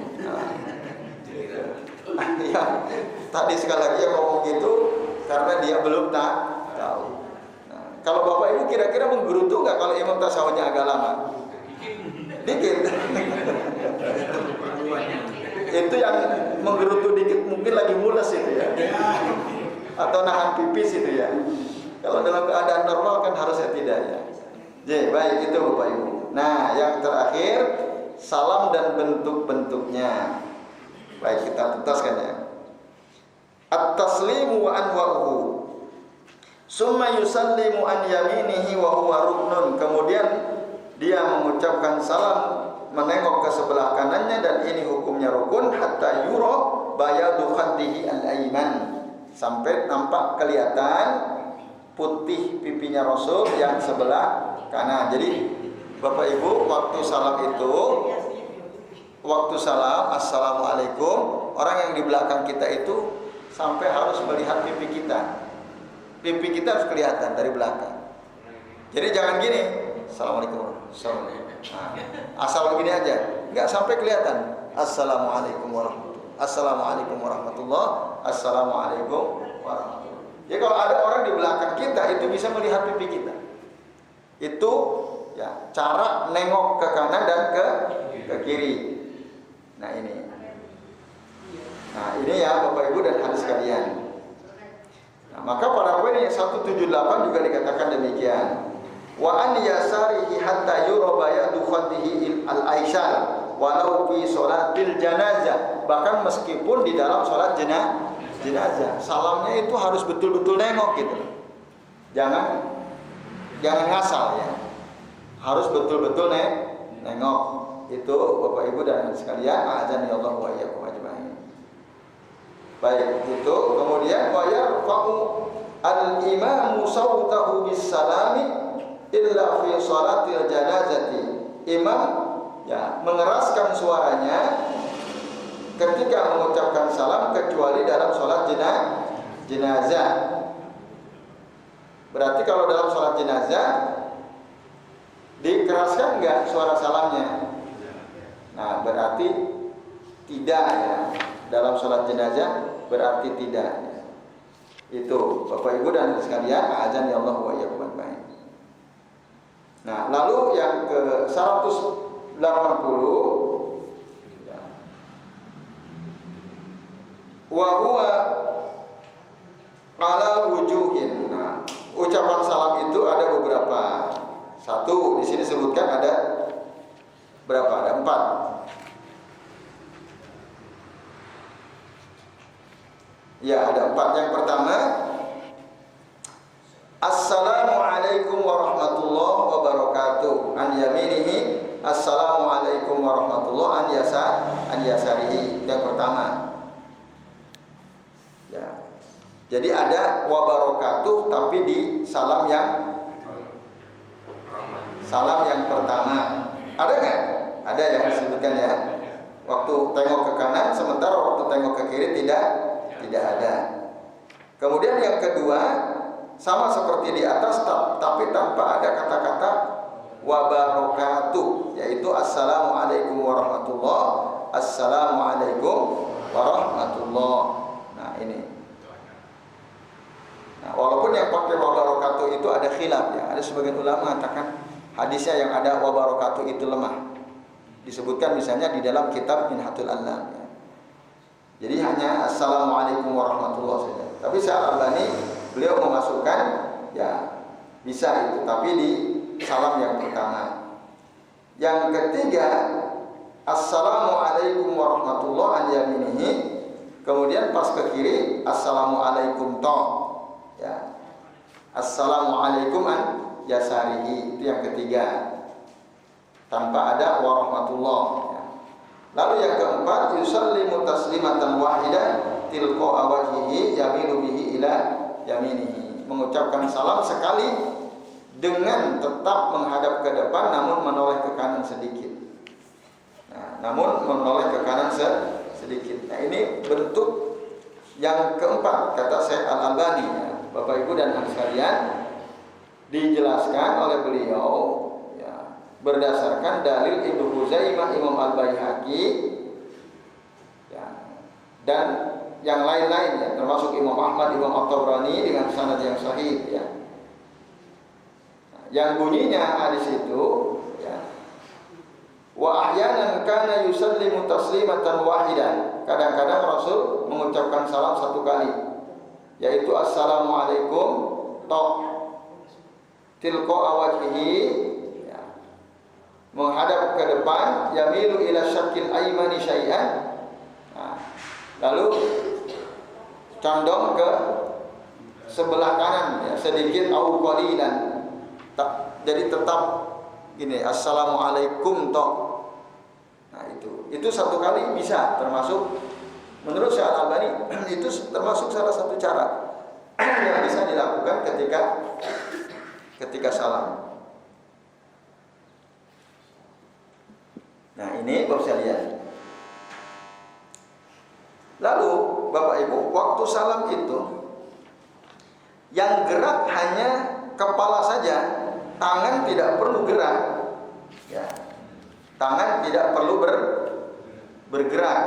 Nah, ya, tadi sekali lagi yang ngomong gitu karena dia belum tahu. Nah, kalau Bapak Ibu kira-kira menggerutu nggak kalau imam tasyahudnya agak lama? Dikit. Itu yang menggerutu dikit mungkin lagi mules itu ya, atau nahan pipis itu ya. Kalau dalam keadaan normal kan harusnya tidak ya. Jadi baik itu Bapak Ibu. Nah, yang terakhir salam dan bentuk-bentuknya. Baik kita tuntaskan ya. At-taslimu wa anwa'uhu. Summa yusallimu an yaminihi wa huwa ruknun. Kemudian dia mengucapkan salam menengok ke sebelah kanannya dan ini hukumnya rukun hatta yura bayadu khaddihi al-ayman. Sampai nampak kelihatan putih pipinya Rasul yang sebelah kanan. Jadi Bapak Ibu waktu salam itu, waktu salam assalamualaikum, orang yang di belakang kita itu sampai harus melihat pipi kita. Pipi kita harus kelihatan dari belakang. Jadi jangan gini, assalamualaikum, asal begini aja, nggak sampai kelihatan. Assalamualaikum warahmatullahi, assalamualaikum warahmatullahi, assalamualaikum warahmatullahi. Jadi kalau ada orang di belakang kita itu bisa melihat pipi kita. Itu ya cara nengok ke kanan dan ke kiri. Nah ini. Nah ini ya Bapak Ibu dan hadis sekalian. Nah, maka pada poin yang 178 juga dikatakan demikian. Wa an yasarihi hatta yura bayadu khaddihi al-aisar walau fi sholatil janazah. Bahkan meskipun di dalam sholat jenazah, salamnya itu harus betul-betul nengok gitu. Jangan ngasal ya. Harus betul-betul nengok. Itu Bapak Ibu dan sekalian, a'adzani Allah wa iyyakum ajmain. Baik, itu kemudian wa yarfa'u al-imamu sautahu bis-salami illa fi sholatil janazati. Imam ya mengeraskan suaranya ketika mengucapkan salam kecuali dalam sholat jenazah. Berarti kalau dalam sholat jenazah dikeraskan enggak suara salamnya? Nah, berarti tidak ya. Dalam sholat jenazah berarti tidak ya. Itu Bapak Ibu dan sekalian, a'adzani Allah wa iyyakum ajmain. Nah, lalu yang ke 180 wa huwa ala wujuhin. Nah, ucapan salam itu ada beberapa. Satu, di sini sebutkan ada berapa? Ada 4. Ya, ada 4. Yang pertama, assalamualaikum warahmatullahi wabarakatuh. An yaminihi, assalamualaikum warahmatullahi an yasarihi. Yang pertama. Ya. Jadi ada wabarakatuh tapi di salam yang pertama. Ada nggak? Ada yang disebutkan ya. Waktu tengok ke kanan, sementara waktu tengok ke kiri tidak ada. Kemudian yang kedua sama seperti di atas tapi tanpa ada kata-kata wabarakatuh, yaitu assalamualaikum warahmatullahi, assalamualaikum warahmatullahi. Nah ini. Nah, walaupun yang pakai wabarakatuh itu ada khilaf ya. Ada sebagian ulama mengatakan hadisnya yang ada wabarakatuh itu lemah. Disebutkan misalnya di dalam kitab Minhatul Alam ya. Jadi hanya assalamualaikum warahmatullahi saja. Tapi Syekh Al-Albani beliau memasukkan ya bisa itu, tapi di salam yang pertama. Yang ketiga, assalamualaikum warahmatullahi an yaminihi. Kemudian pas ke kiri, assalamualaikum to. Ya. Assalamualaikum an yasarihi. Itu yang ketiga. Tanpa ada warahmatullah. Ya. Lalu yang keempat, yusallimu taslimatan wahidah tilqa wajhihi yamilu bihi ila yaminihi. Mengucapkan salam sekali dengan tetap menghadap ke depan namun menoleh ke kanan sedikit. Nah, namun menoleh ke kanan sedikit. Nah, ini bentuk yang keempat kata Syekh Al-Albani ya. Bapak Ibu dan anak sekalian, dijelaskan oleh beliau ya, berdasarkan dalil Ibnu Huzaimah, Imam Al-Baihaqi ya, dan yang lain-lainnya termasuk Imam Ahmad, Imam At-Tabrani dengan sanad yang sahih ya. Nah, yang bunyinya hadis itu ya, wa ahyanan kana yusallimu taslimatan wahidan. Kadang-kadang Rasul mengucapkan salam satu kali, yaitu assalamualaikum to. tilqa'a wajhihi, ya, menghadap ke depan, yamilu ila syakil aymani syai'an, nah, lalu condong ke sebelah kanan, ya, sedikit au qalilan. Jadi tetap gini, assalamualaikum toh. Nah itu satu kali bisa termasuk, menurut Syekh Al-Albani itu termasuk salah satu cara yang bisa dilakukan ketika salam. Nah ini Bapak sekalian. Lalu Bapak Ibu, waktu salam itu yang gerak hanya kepala saja, tangan tidak perlu gerak, ya. Tangan tidak perlu bergerak.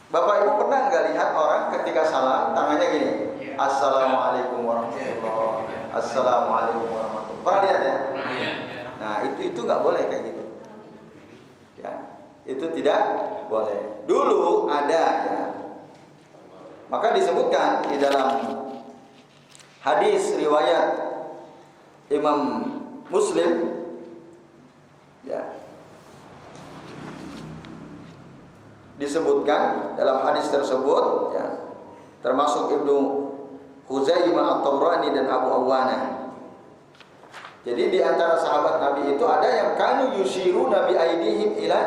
Bapak Ibu pernah nggak lihat orang ketika salam tangannya gini, assalamualaikum warahmatullahi wabarakatuh, assalamualaikum warahmatullahi wabarakatuh. Pernah lihat ya? Nah itu nggak boleh kayak gitu, ya. Itu tidak boleh. Dulu ada, ya. Maka disebutkan di dalam hadis riwayat Imam Muslim, ya, disebutkan dalam hadis tersebut, ya, termasuk Ibnu Khuzaimah At-Tabrani dan Abu Awana. Jadi di antara sahabat Nabi itu ada yang kanu yusiru nabi aidihim ila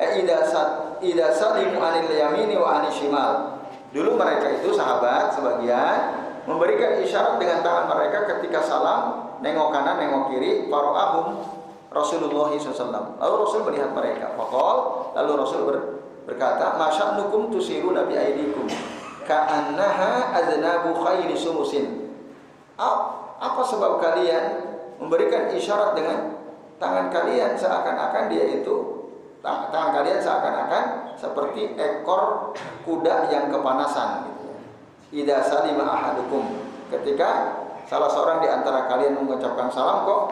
idza salimu anil yamini wa anil shimal. Dulu mereka itu sahabat sebagian memberikan isyarat dengan tangan mereka ketika salam, nengok kanan, nengok kiri. Faro'ahum Rasulullah SAW. Lalu Rasul melihat mereka. Faqal, lalu Rasul berkata, masya'nukum tusiru nabi aidikum ka'annaha aznabu khayri sumusin. Apa sebab kalian memberikan isyarat dengan tangan kalian seakan-akan dia itu, tangan kalian seakan-akan seperti ekor kuda yang kepanasan, gitu. Idza salima ahadukum, ketika salah seorang di antara kalian mengucapkan salam kok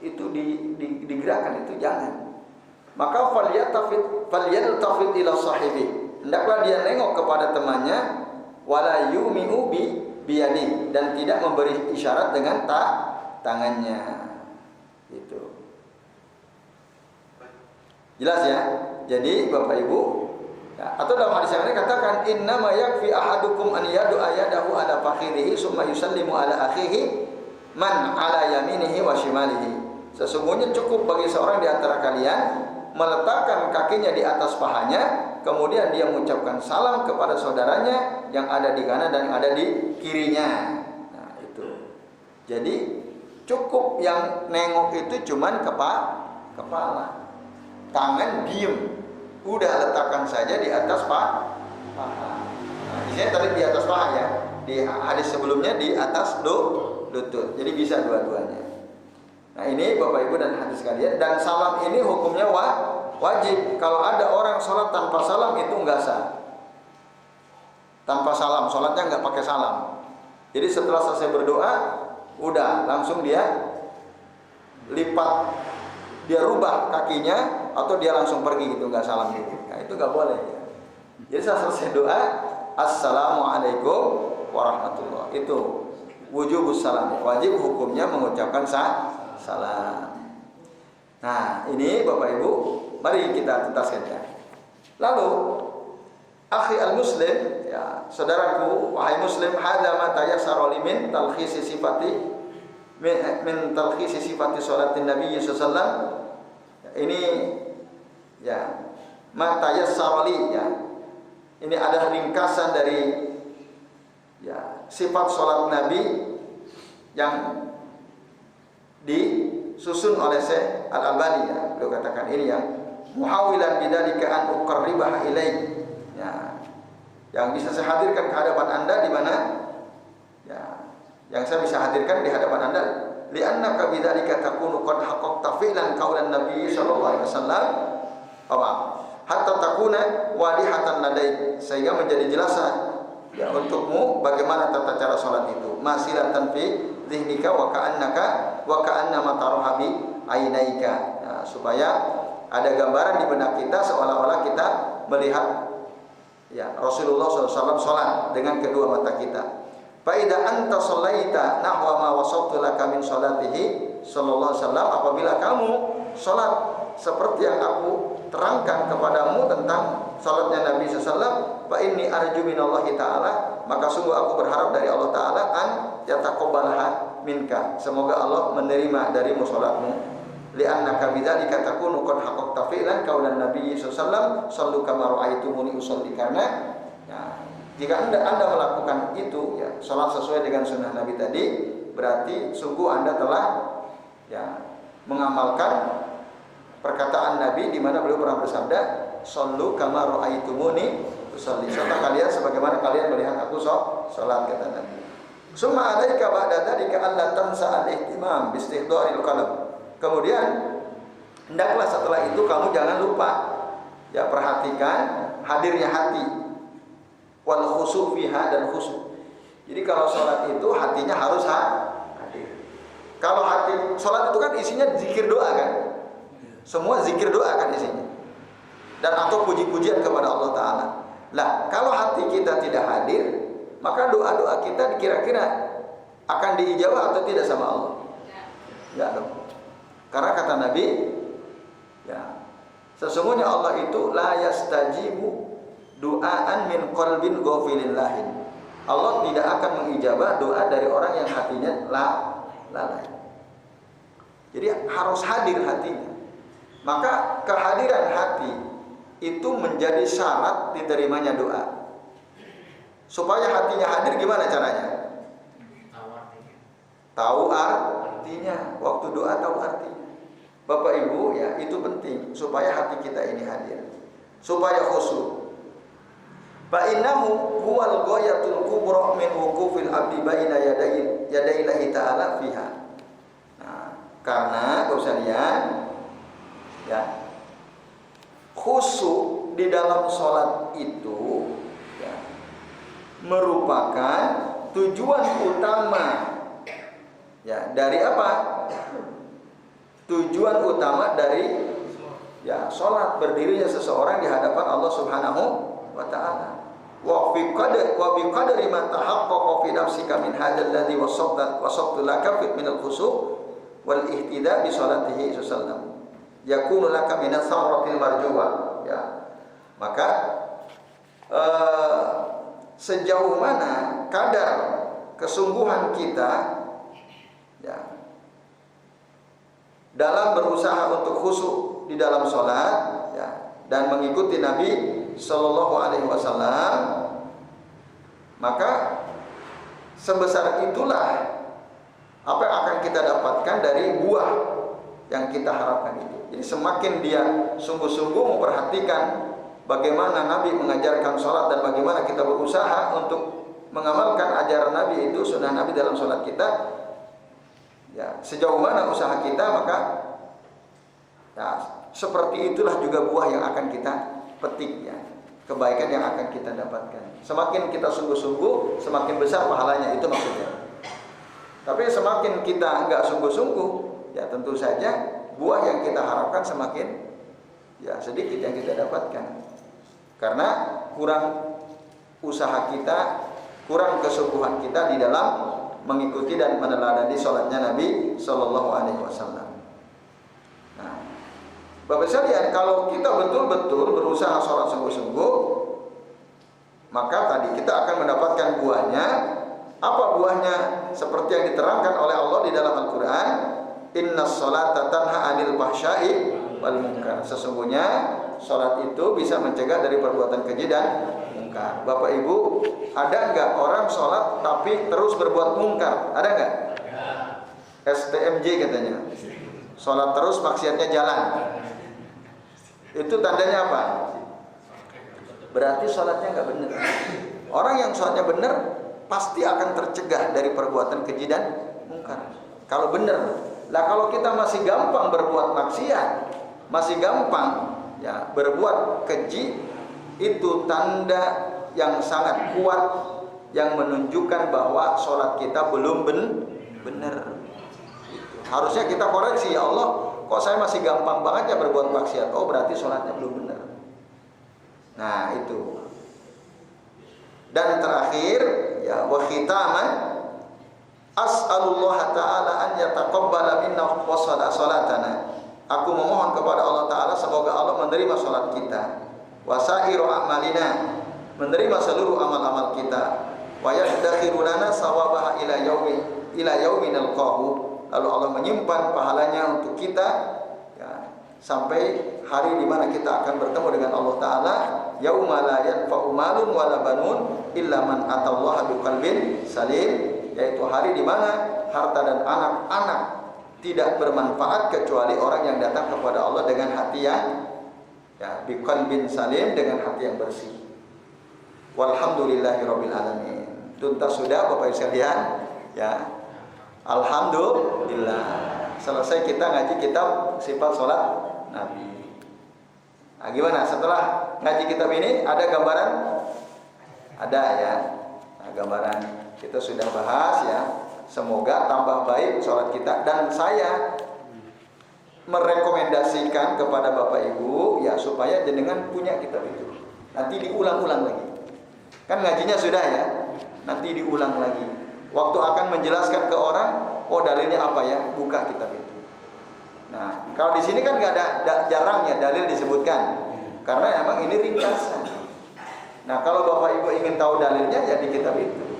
itu digerakkan, itu jangan. Maka falyaltafit ila sahibi, hendaklah dia nengok kepada temannya, wala yumi'u biyadi, dan tidak memberi isyarat dengan tangannya. Itu jelas ya. Jadi Bapak Ibu, ya, atau dalam hadis yang lain katakan innama yakfi ahadukum an yadu ayadahu ala fakhirihi summa yusallimu ala akhihi man ala yaminihi wa shimalihi. Sesungguhnya cukup bagi seorang di antara kalian meletakkan kakinya di atas pahanya, kemudian dia mengucapkan salam kepada saudaranya yang ada di kanan dan yang ada di kirinya. Nah itu. Jadi cukup yang nengok itu cuman kepala. Tangan diem, udah letakkan saja di atas paha. Nah, di sini tadi di atas paha ya. Di hadis sebelumnya di atas lutut. Jadi bisa dua-duanya. Nah ini Bapak Ibu dan hadis sekalian. Dan salam ini hukumnya wajib. Kalau ada orang sholat tanpa salam itu enggak sah. Tanpa salam, sholatnya enggak pakai salam. Jadi setelah selesai berdoa, udah langsung dia lipat, dia rubah kakinya, atau dia langsung pergi gitu, nggak salam gitu. Nah itu nggak boleh ya. Jadi setelah selesai doa, assalamualaikum warahmatullahi, itu wujubus salam, wajib hukumnya mengucapkan salam. Nah ini Bapak Ibu, mari kita tuntaskan ya. Lalu akhi al-muslim, ya saudaraku wahai muslim, hadza ma tayassara min talkhisi sifati min talkhisi sifati sholatin Nabi sallallahu alaihi wasallam. Ini ya ma tayassara li, ya. Ini adalah ringkasan dari ya sifat sholat Nabi yang disusun oleh Syekh Al-Albani, ya. Beliau katakan ini yang muhawilan bidzalika an uqarribaha ilaik, ya, yang bisa saya hadirkan ke hadapan Anda di mana ya yang saya bisa hadirkan di hadapan Anda, li'annaka bidzalika takunu qad haqqaqta fi'lan qaulan Nabi sallallahu alaihi wasallam, hatta takuna wadihatan ladaik, sehingga menjadi jelas ya untukmu bagaimana tata cara salat itu, masilatan fi dzihnika wa ka'annama taraha bi ainaika, ya, supaya ada gambaran di benak kita seolah-olah kita melihat ya Rasulullah SAW salat dengan kedua mata kita. Fa idza anta shallaita nahwa ma wasaftu laka min salatihi sallallahu alaihi wasallam, apabila kamu salat seperti yang aku terangkan kepadamu tentang salatnya Nabi sallallahu alaihi wasallam, fa inni arju minallahi ta'ala, maka sungguh aku berharap dari Allah Ta'ala an yataqabbalaha minka, semoga Allah menerima darimu salatmu. Li'annaka bidzalika takunu qad haqqaqta fi'lan qaulan Nabi sallallahu alaihi wasallam, sallu kama ra'aitumuni usolli, karena ya, jika anda melakukan itu, ya, salat sesuai dengan sunnah Nabi tadi, berarti sungguh anda telah ya mengamalkan perkataan Nabi di mana beliau pernah bersabda, sallu kama ra'aitumuni usolli, salat kalian sebagaimana kalian melihat aku salat, kata Nabi. Summa alaika ba'da dzalika alla tansa al-ihtimam bi istihdharil qalb. Kemudian hendaklah setelah itu kamu jangan lupa, ya, perhatikan hadirnya hati, wal khusu' fiha, dan khusu'. Jadi kalau sholat itu hatinya harus hadir. Kalau hati sholat itu kan isinya zikir doa kan, semua zikir doa kan isinya, dan atau puji-pujian kepada Allah Ta'ala. Lah kalau hati kita tidak hadir, maka doa-doa kita kira-kira akan diijabah atau tidak sama Allah? Enggak dong. Karena kata Nabi, ya, sesungguhnya Allah itu la yastajibu du'aan min qalbin ghafilillahin. Allah tidak akan mengijabah doa dari orang yang hatinya lalai. Jadi harus hadir hatinya. Maka kehadiran hati itu menjadi syarat diterimanya doa. Supaya hatinya hadir gimana caranya? Tahu artinya. Waktu doa tahu artinya. Bapak Ibu, ya, itu penting supaya hati kita ini hadir, supaya khusyuk. Fa innahu huwal ghayatul kubra min wuqufil abdi baina yadaillahi ta'ala fiha. Nah, karena sekalian, ya, khusyuk di dalam sholat itu, ya, merupakan tujuan utama, ya, dari apa? Tujuan utama dari, ya, sholat, berdirinya seseorang di hadapan Allah Subhanahu wa Ta'ala. Wa bi qadri ma tahaqqaqa fi nafsika min hadzal ladzi wasaftu laka min al-khushu' wal ihtida bi salatihi sallam yakunu laka min as-samratil marjuwa, ya. Maka sejauh mana kadar kesungguhan kita, ya, dalam berusaha untuk khusyuk di dalam sholat, ya, dan mengikuti Nabi Sallallahu Alaihi Wasallam, maka sebesar itulah apa yang akan kita dapatkan dari buah yang kita harapkan itu. Jadi semakin dia sungguh-sungguh memperhatikan bagaimana Nabi mengajarkan sholat dan bagaimana kita berusaha untuk mengamalkan ajaran Nabi itu, sunnah Nabi dalam sholat kita, ya, sejauh mana usaha kita, maka, ya, seperti itulah juga buah yang akan kita petik, ya, kebaikan yang akan kita dapatkan. Semakin kita sungguh-sungguh, semakin besar pahalanya, itu maksudnya. Tapi semakin kita enggak sungguh-sungguh, ya, tentu saja buah yang kita harapkan semakin, ya, sedikit yang kita dapatkan. Karena kurang usaha kita, kurang kesungguhan kita di dalam mengikuti dan meneladani sholatnya Nabi Sallallahu Alaihi Wasallam. Nah, Bapak sekalian, kalau kita betul-betul berusaha sholat sungguh-sungguh, maka tadi kita akan mendapatkan buahnya. Apa buahnya? Seperti yang diterangkan oleh Allah di dalam Al-Quran, Innas sholata tanha anil fahsya'i wal munkar. Sesungguhnya sholat itu bisa mencegah dari perbuatan keji dan mungkar. Bapak Ibu, ada nggak orang sholat tapi terus berbuat mungkar? Ada nggak? STMJ katanya. Sholat terus maksiatnya jalan. Itu tandanya apa? Berarti sholatnya nggak benar. Orang yang sholatnya benar pasti akan tercegah dari perbuatan keji dan mungkar. Kalau benar. Lah kalau kita masih gampang berbuat maksiat, masih gampang, ya, berbuat keji, itu tanda yang sangat kuat yang menunjukkan bahwa sholat kita belum benar. Harusnya kita koreksi, ya Allah, kok saya masih gampang banget ya berbuat maksiat? Oh, berarti sholatnya belum benar. Nah, itu. Dan terakhir, ya, wa khitaman as'alullah ta'ala an yataqabbala minna wa salatana. Aku memohon kepada Allah Ta'ala semoga Allah menerima salat kita, wa sa'iru a'malina, menerima seluruh amal-amal kita, wa yadakhiru lana sawabaha ila yaumin alqahu. Lalu Allah menyimpan pahalanya untuk kita ya, sampai hari di mana kita akan bertemu dengan Allah Ta'ala, yauma la yanfa'u malun wala banun illa man atallaha biqalbin salim, yaitu hari di mana harta dan anak-anak tidak bermanfaat kecuali orang yang datang kepada Allah dengan hati yang ya, biqalbin salim, dengan hati yang bersih. Walhamdulillahirabbil alamin. Tuntas sudah Bapak Ibu sekalian ya. Alhamdulillah. Selesai kita ngaji kitab sifat sholat Nabi. Nah, gimana setelah ngaji kitab ini ada gambaran? Ada ya. Nah, gambaran kita sudah bahas ya. Semoga tambah baik sholat kita, dan saya merekomendasikan kepada Bapak Ibu ya supaya jenengan punya kitab itu. Nanti diulang-ulang lagi. Kan ngajinya sudah ya. Nanti diulang lagi. Waktu akan menjelaskan ke orang, oh dalilnya apa ya? Buka kitab itu. Nah, kalau di sini kan nggak ada jarang ya dalil disebutkan, karena emang ini ringkasan. Nah, kalau Bapak Ibu ingin tahu dalilnya ya di kitab itu.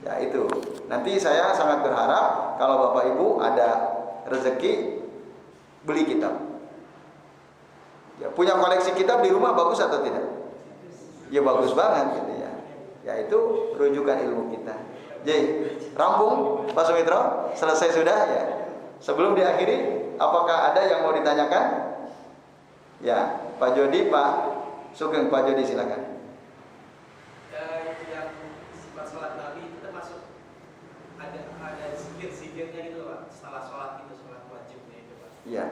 Ya itu. Nanti saya sangat berharap kalau Bapak Ibu ada rezeki beli kitab. Ya, punya koleksi kitab di rumah bagus atau tidak? Ya bagus banget gitu ya. Ya itu rujukan ilmu kita. Jadi, rampung Pak Sumitro? Selesai sudah ya. Sebelum diakhiri, apakah ada yang mau ditanyakan? Ya, Pak Jody, Pak Sugeng, Pak Jody silakan. Yang sifat sholat Nabi itu termasuk ada zikir-zikirnya gitu Pak. Setelah sholat itu, sholat wajibnya itu Pak. Iya.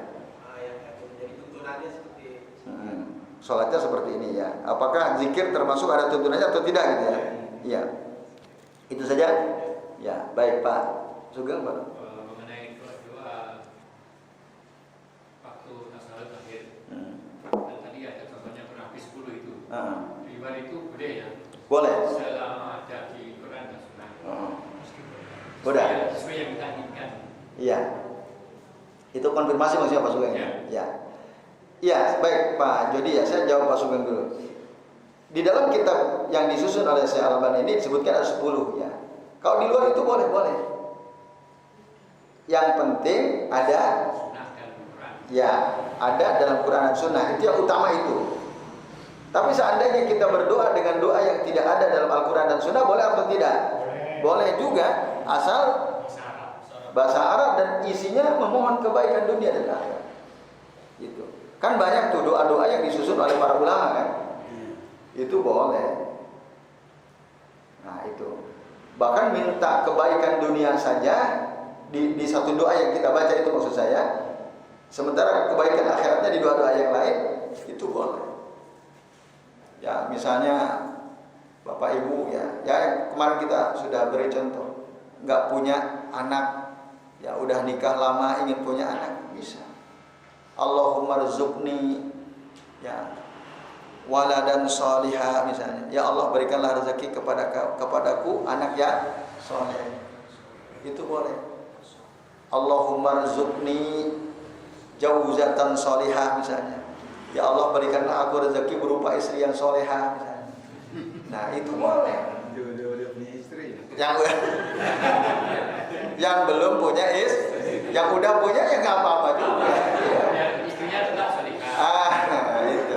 Yang jadi tuntunannya seperti sholatnya seperti ini ya. Apakah zikir termasuk ada tuntunannya atau tidak gitu ya? Iya. Itu saja. Ya, baik Pak Sugeng, Pak. Mengenai doa waktu tasawuf akhir. Dan tadi ada contohnya berapi 10 itu. Di luar itu boleh ya? Boleh. Selama ada di Quran dan Sunnah. Udah. Sesuai yang kita inginkan. Iya. Itu konfirmasi maksudnya Pak Sugeng? Ya. Iya, baik Pak Jody ya. Saya jawab Pak Sugeng dulu. Di dalam kitab yang disusun oleh Syekh Al-Albani ini disebutkan ada 10 ya. Kalau di luar itu boleh. Yang penting ada ya, ada dalam Quran dan Sunnah. Itu yang utama itu. Tapi seandainya kita berdoa dengan doa yang tidak ada dalam Al-Quran dan Sunnah, boleh atau tidak? Boleh juga, asal bahasa Arab dan isinya memohon kebaikan dunia dan akhirat. Gitu. Kan banyak tuh doa-doa yang disusun oleh para ulama kan? Itu boleh. Nah itu. Bahkan minta kebaikan dunia saja di satu doa yang kita baca itu maksud saya. Sementara kebaikan akhiratnya di doa-doa yang lain itu boleh. Ya misalnya Bapak Ibu ya kemarin kita sudah beri contoh, nggak punya anak, ya udah nikah lama ingin punya anak bisa. Allahumma rzuqni ya waladan sholihah misalnya. Ya Allah berikanlah rezeki kepadaku anak yang soleh. Itu boleh. Allahumma rzuqni jauzatan sholihah misalnya. Ya Allah berikanlah aku rezeki berupa istri yang solehah misalnya. Nah itu boleh. Udah punya istri. Yang belum punya istri, yang udah punya ya nggak apa-apa juga. Istrinya tetap solihah. Itu.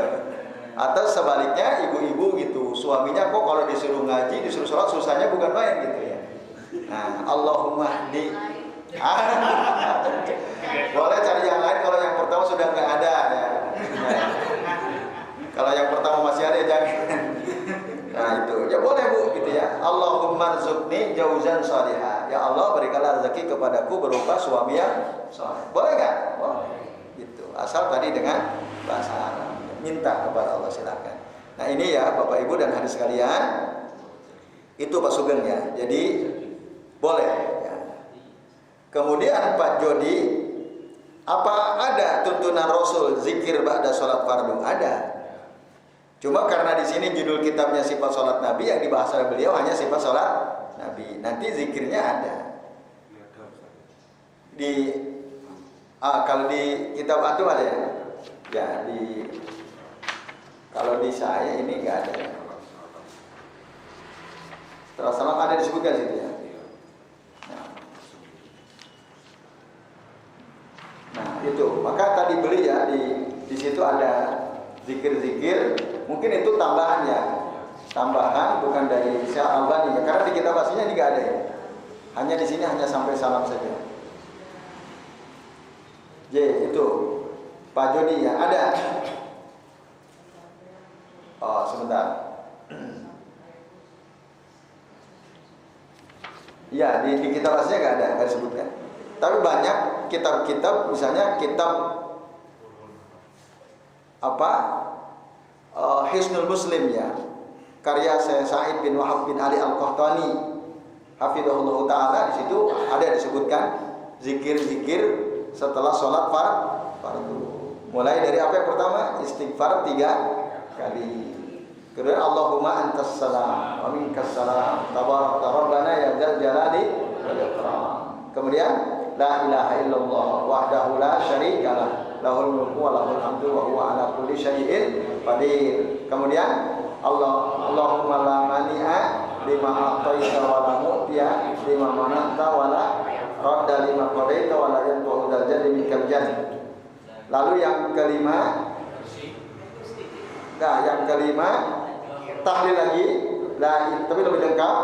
Atau sebaliknya ibu-ibu gitu, suaminya kok kalau disuruh ngaji, disuruh sholat susahnya bukan main gitu ya. Nah, Allahumma hdi. Boleh cari yang lain kalau yang pertama sudah nggak ada ya. Kalau yang pertama masih ada jangan. Nah itu ya boleh Bu gitu ya. Allahumma rzuqni jauzan sholihah. Ya Allah berikanlah rezeki kepadaku berupa suami yang soleh. Boleh nggak? Boleh. Gitu. Asal tadi dengan bahasa Arab. Minta kepada Allah silakan. Nah ini ya Bapak Ibu dan hadirin sekalian. Itu Pak Sugeng ya. Jadi boleh. Ya. Kemudian Pak Jody, apa ada tuntunan Rasul zikir ba'da sholat fardu? Ada. Cuma karena di sini judul kitabnya sifat sholat Nabi, yang dibahas oleh beliau hanya sifat sholat Nabi. Nanti zikirnya ada. Kalau di kitab antum ada ya? Ya kalau di saya ini nggak ada ya. Setelah salam ada disebutkan situ ya. Nah itu, maka tadi beli ya di situ ada zikir-zikir, mungkin itu tambahan ya, tambahan bukan dari Syekh Albani ya, karena di kitab aslinya ini nggak ada ya. Hanya di sini hanya sampai salam saja. Itu Pak Joni ya ada. Oh sebentar. Ya di kitab aslinya nggak disebutkan. Tapi banyak kitab-kitab, misalnya kitab Hisnul Muslim ya, karya Syekh Sa'id bin Wahab bin Ali Al-Qahtani, hafizahullah taala, di situ ada disebutkan zikir-zikir setelah sholat fardu. Mulai dari apa yang pertama? Istighfar 3 kali. Kedua Allahumma antas salam wa minkas salam tabarakta rabbana ya dzal jalali wal ikram. Kemudian la ilaha illallah wahdahu la syarikalah lahul mulku wa lahul hamdu wa huwa ala kulli syai'in qadir. Kemudian Allahumma la mani'a lima a'taita wa la mu'tiya lima mana'ta wa la radda lima qadaita wa la yanfa'u dzal jaddi minkal jadd. Lalu yang kelima, tahlil lagi, tapi lebih lengkap.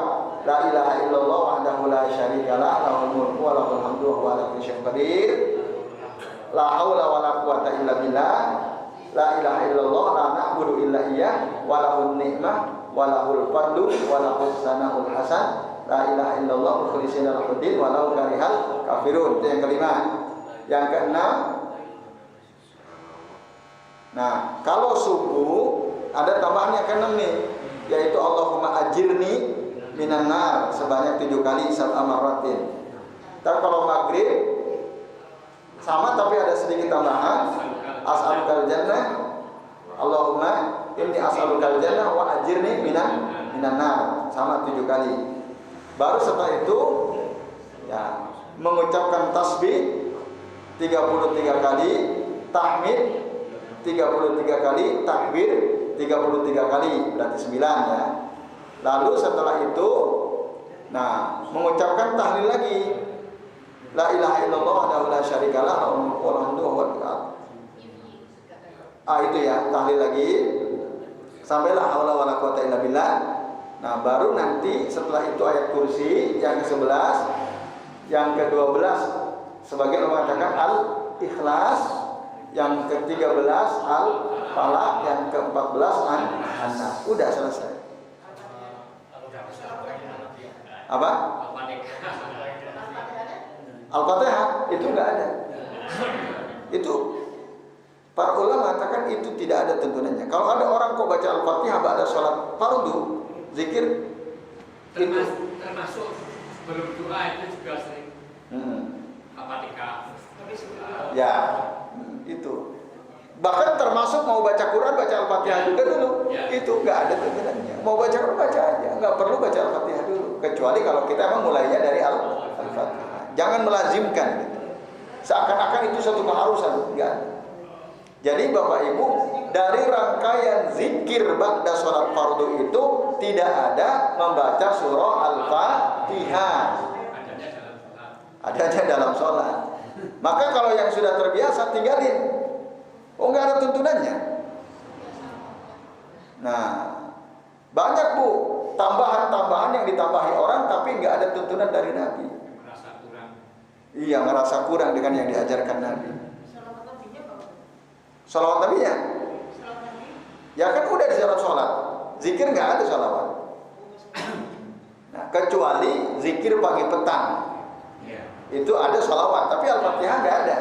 La ilaha illallah wahdahu la syarikalah lahul mulku wa lahul hamdu wa huwa ala kulli syai'in qadir. La haula wa la quwata illa billah. La ilaha illallah la na'budu illa iyyah wa lahun ni'mah wa lahul fadlu wa lahus sana'ul hasan. La ilaha illallah mukhlishina lahuddin wa lau karihal kafirun. Itu yang kelima. Yang keenam, nah, kalau subuh ada tambahan yang keenam nih, yaitu Allahumma ajirni minan nar sebanyak 7 kali sab'a marratin. Tapi kalau maghrib sama tapi ada sedikit tambahan, as'alukal jannah, Allahumma inni as'alukal jannah wa ajirni minan nar, sama 7 kali. Baru setelah itu ya mengucapkan tasbih 33 kali, tahmid 33 kali, takbir 33 kali, berarti 9 ya. Lalu setelah itu, nah mengucapkan tahlil lagi, la ilaha illallah wahdahu la syarikalah lahul mulku wa lahul hamdu wa huwal qayyum. Itu ya, tahlil lagi sampai la haula wala quwata illa billah. Nah baru nanti setelah itu ayat kursi yang ke-11, yang ke-12 sebagian mengatakan al-ikhlas, yang ke-13 al-falaq, yang ke-14 an-nas. Udah selesai. Apa? Al-Fatihah itu enggak ada. Itu para ulama mengatakan itu tidak ada tuntunannya. Kalau ada orang kok baca Al-Fatihah pada sholat fardu, zikir termasuk sebelum doa itu juga sering Al-Fatihah. Ya, itu. Bahkan termasuk mau baca Quran, baca Al-Fatihah juga dulu. Ya. Itu nggak ada tuntunannya. Mau baca Quran baca aja, nggak perlu baca Al-Fatihah dulu. Kecuali kalau kita emang mulainya dari Al-Fatihah. Jangan melazimkan gitu. Seakan-akan itu satu keharusan, enggak. Jadi Bapak Ibu, dari rangkaian zikir ba'da sholat fardu itu tidak ada membaca surah Al-Fatihah. Adanya dalam sholat. Maka kalau yang sudah terbiasa tinggalin. Oh nggak ada tuntunannya. Nah banyak Bu tambahan-tambahan yang ditambahi orang tapi nggak ada tuntunan dari Nabi. Merasa kurang. Iya ngerasa kurang dengan yang diajarkan Nabi. Salawat Nabinya? Ya kan udah di dalam sholat. Zikir nggak ada salawat. Nah kecuali zikir pagi petang. Itu ada salawat tapi Al-Fatihah nggak ada.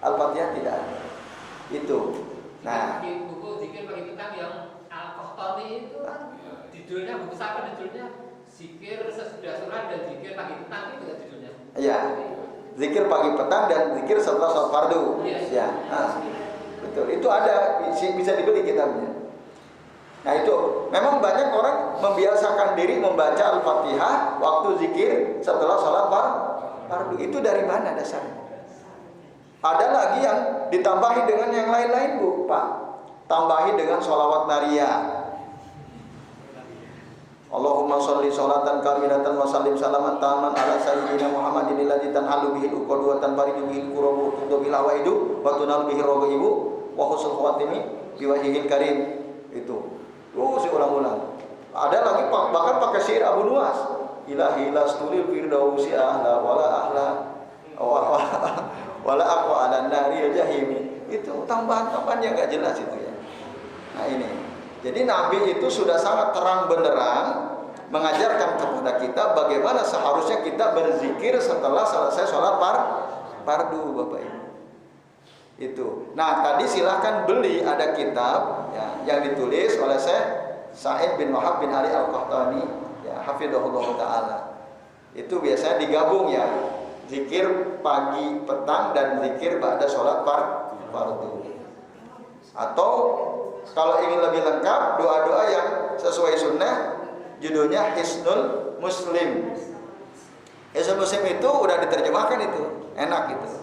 Al-Fatihah tidak ada. Itu. Nah, di buku zikir pagi petang yang Al-Qahtani itu kan judulnya, buku siapa judulnya? Zikir sesudah sholat dan zikir pagi petang itu kan judulnya. Iya. Zikir pagi petang dan zikir setelah sholat fardu. Yes. Ya. Nah, betul. Itu ada bisa dibeli kitabnya. Nah itu memang banyak orang membiasakan diri membaca Al-Fatihah waktu zikir setelah sholat fardu. Itu dari mana dasarnya? Ada lagi yang ditambahi dengan yang lain-lain Bu, Pak. Tambahi dengan sholawat nariyah. Allahumma sholli sholatan kamilatan wa sallim salaman taman ala sayyidina Muhammadin alladzi tanhalu bihi al-uqad wa tanfariju bihi al-kurabu wa tudbil hawaidu wa tunal bihi raghaibu wa husnul khatimi bi wajhil karim. Itu. Terus ulang-ulang. Ada lagi bahkan pakai syair Abu Nuwas. Ilahi lastulil firdausi ahla wala ahla wala aqwa ala nari jahimi. Itu tambahan-tambahan yang enggak jelas itu ya. Nah ini. Jadi Nabi itu sudah sangat terang benderang mengajarkan kepada kita bagaimana seharusnya kita berzikir setelah selesai sholat fardu, Bapak Ibu. Itu. Nah tadi silahkan beli, ada kitab ya, yang ditulis oleh Syekh Sa'id bin Wahab bin Ali Al-Qahtani, ya, hafizahullah ta'ala. Itu biasanya digabung ya, zikir pagi, petang dan zikir ba'da sholat fardu. Atau kalau ingin lebih lengkap, doa-doa yang sesuai sunnah, judulnya Hisnul Muslim. Hisnul Muslim itu udah diterjemahkan itu, enak gitu.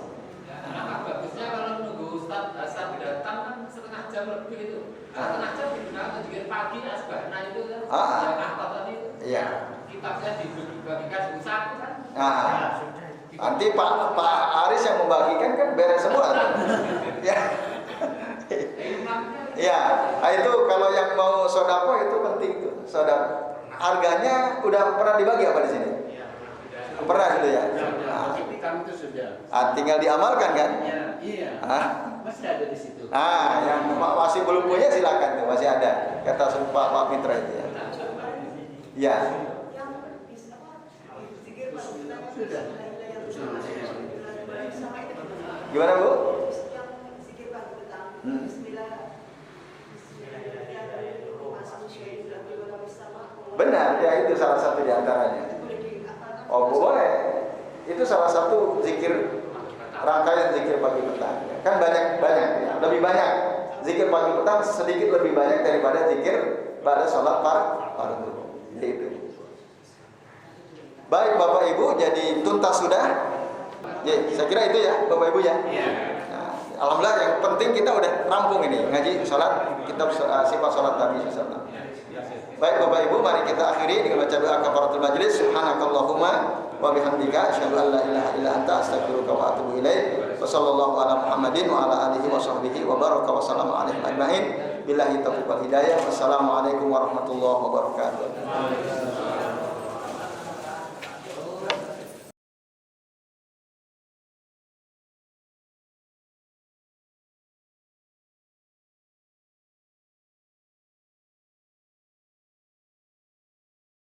Nah, bagusnya kalau nunggu Ustaz datang kan setengah jam lebih itu. Setengah jam digunakan juga pagi asbahna itu kan. Yang apa tadi itu? Iya. Kitabnya dibagikan satu kan. Nanti Pak Aris yang membagikan kan beres semua. Ya. Ya, nah itu kalau yang mau sodako itu penting tuh. Sodako. Harganya udah pernah dibagi apa di sini? Pernah gitu ya. Nah, kami itu sudah. Tinggal diamalkan kan? Iya. Masih ada di situ. Yang masih belum punya silakan tuh, masih ada. Kata Pak Mitra itu ya. Ya. Sudah. Gimana Bu? Benar, ya itu salah satu di antaranya. Oh boleh. Itu salah satu zikir, rangkaian zikir pagi petang. Kan banyak ya. Lebih banyak zikir pagi petang sedikit lebih banyak daripada zikir pada sholat fardu. Itu. Baik Bapak Ibu, jadi tuntas sudah. Ya, saya kira itu ya Bapak Ibu ya. Nah, alhamdulillah yang penting kita udah rampung ini ngaji sholat kitab sifat sholat Nabi SAW. Baik Bapak Ibu, mari kita akhiri dengan baca doa kafaratul majlis. Subhanakallahumma wa bihamdika asyhadu an la ilaha illa anta astaghfiruka wa atubu ilaik. Wa sallallahu ala Muhammadin wa ala alihi wa sahbihi wa baraka wa sallama alaihi ajmain. Billahi taufiq wal hidayah. Wassalamualaikum warahmatullahi wabarakatuh.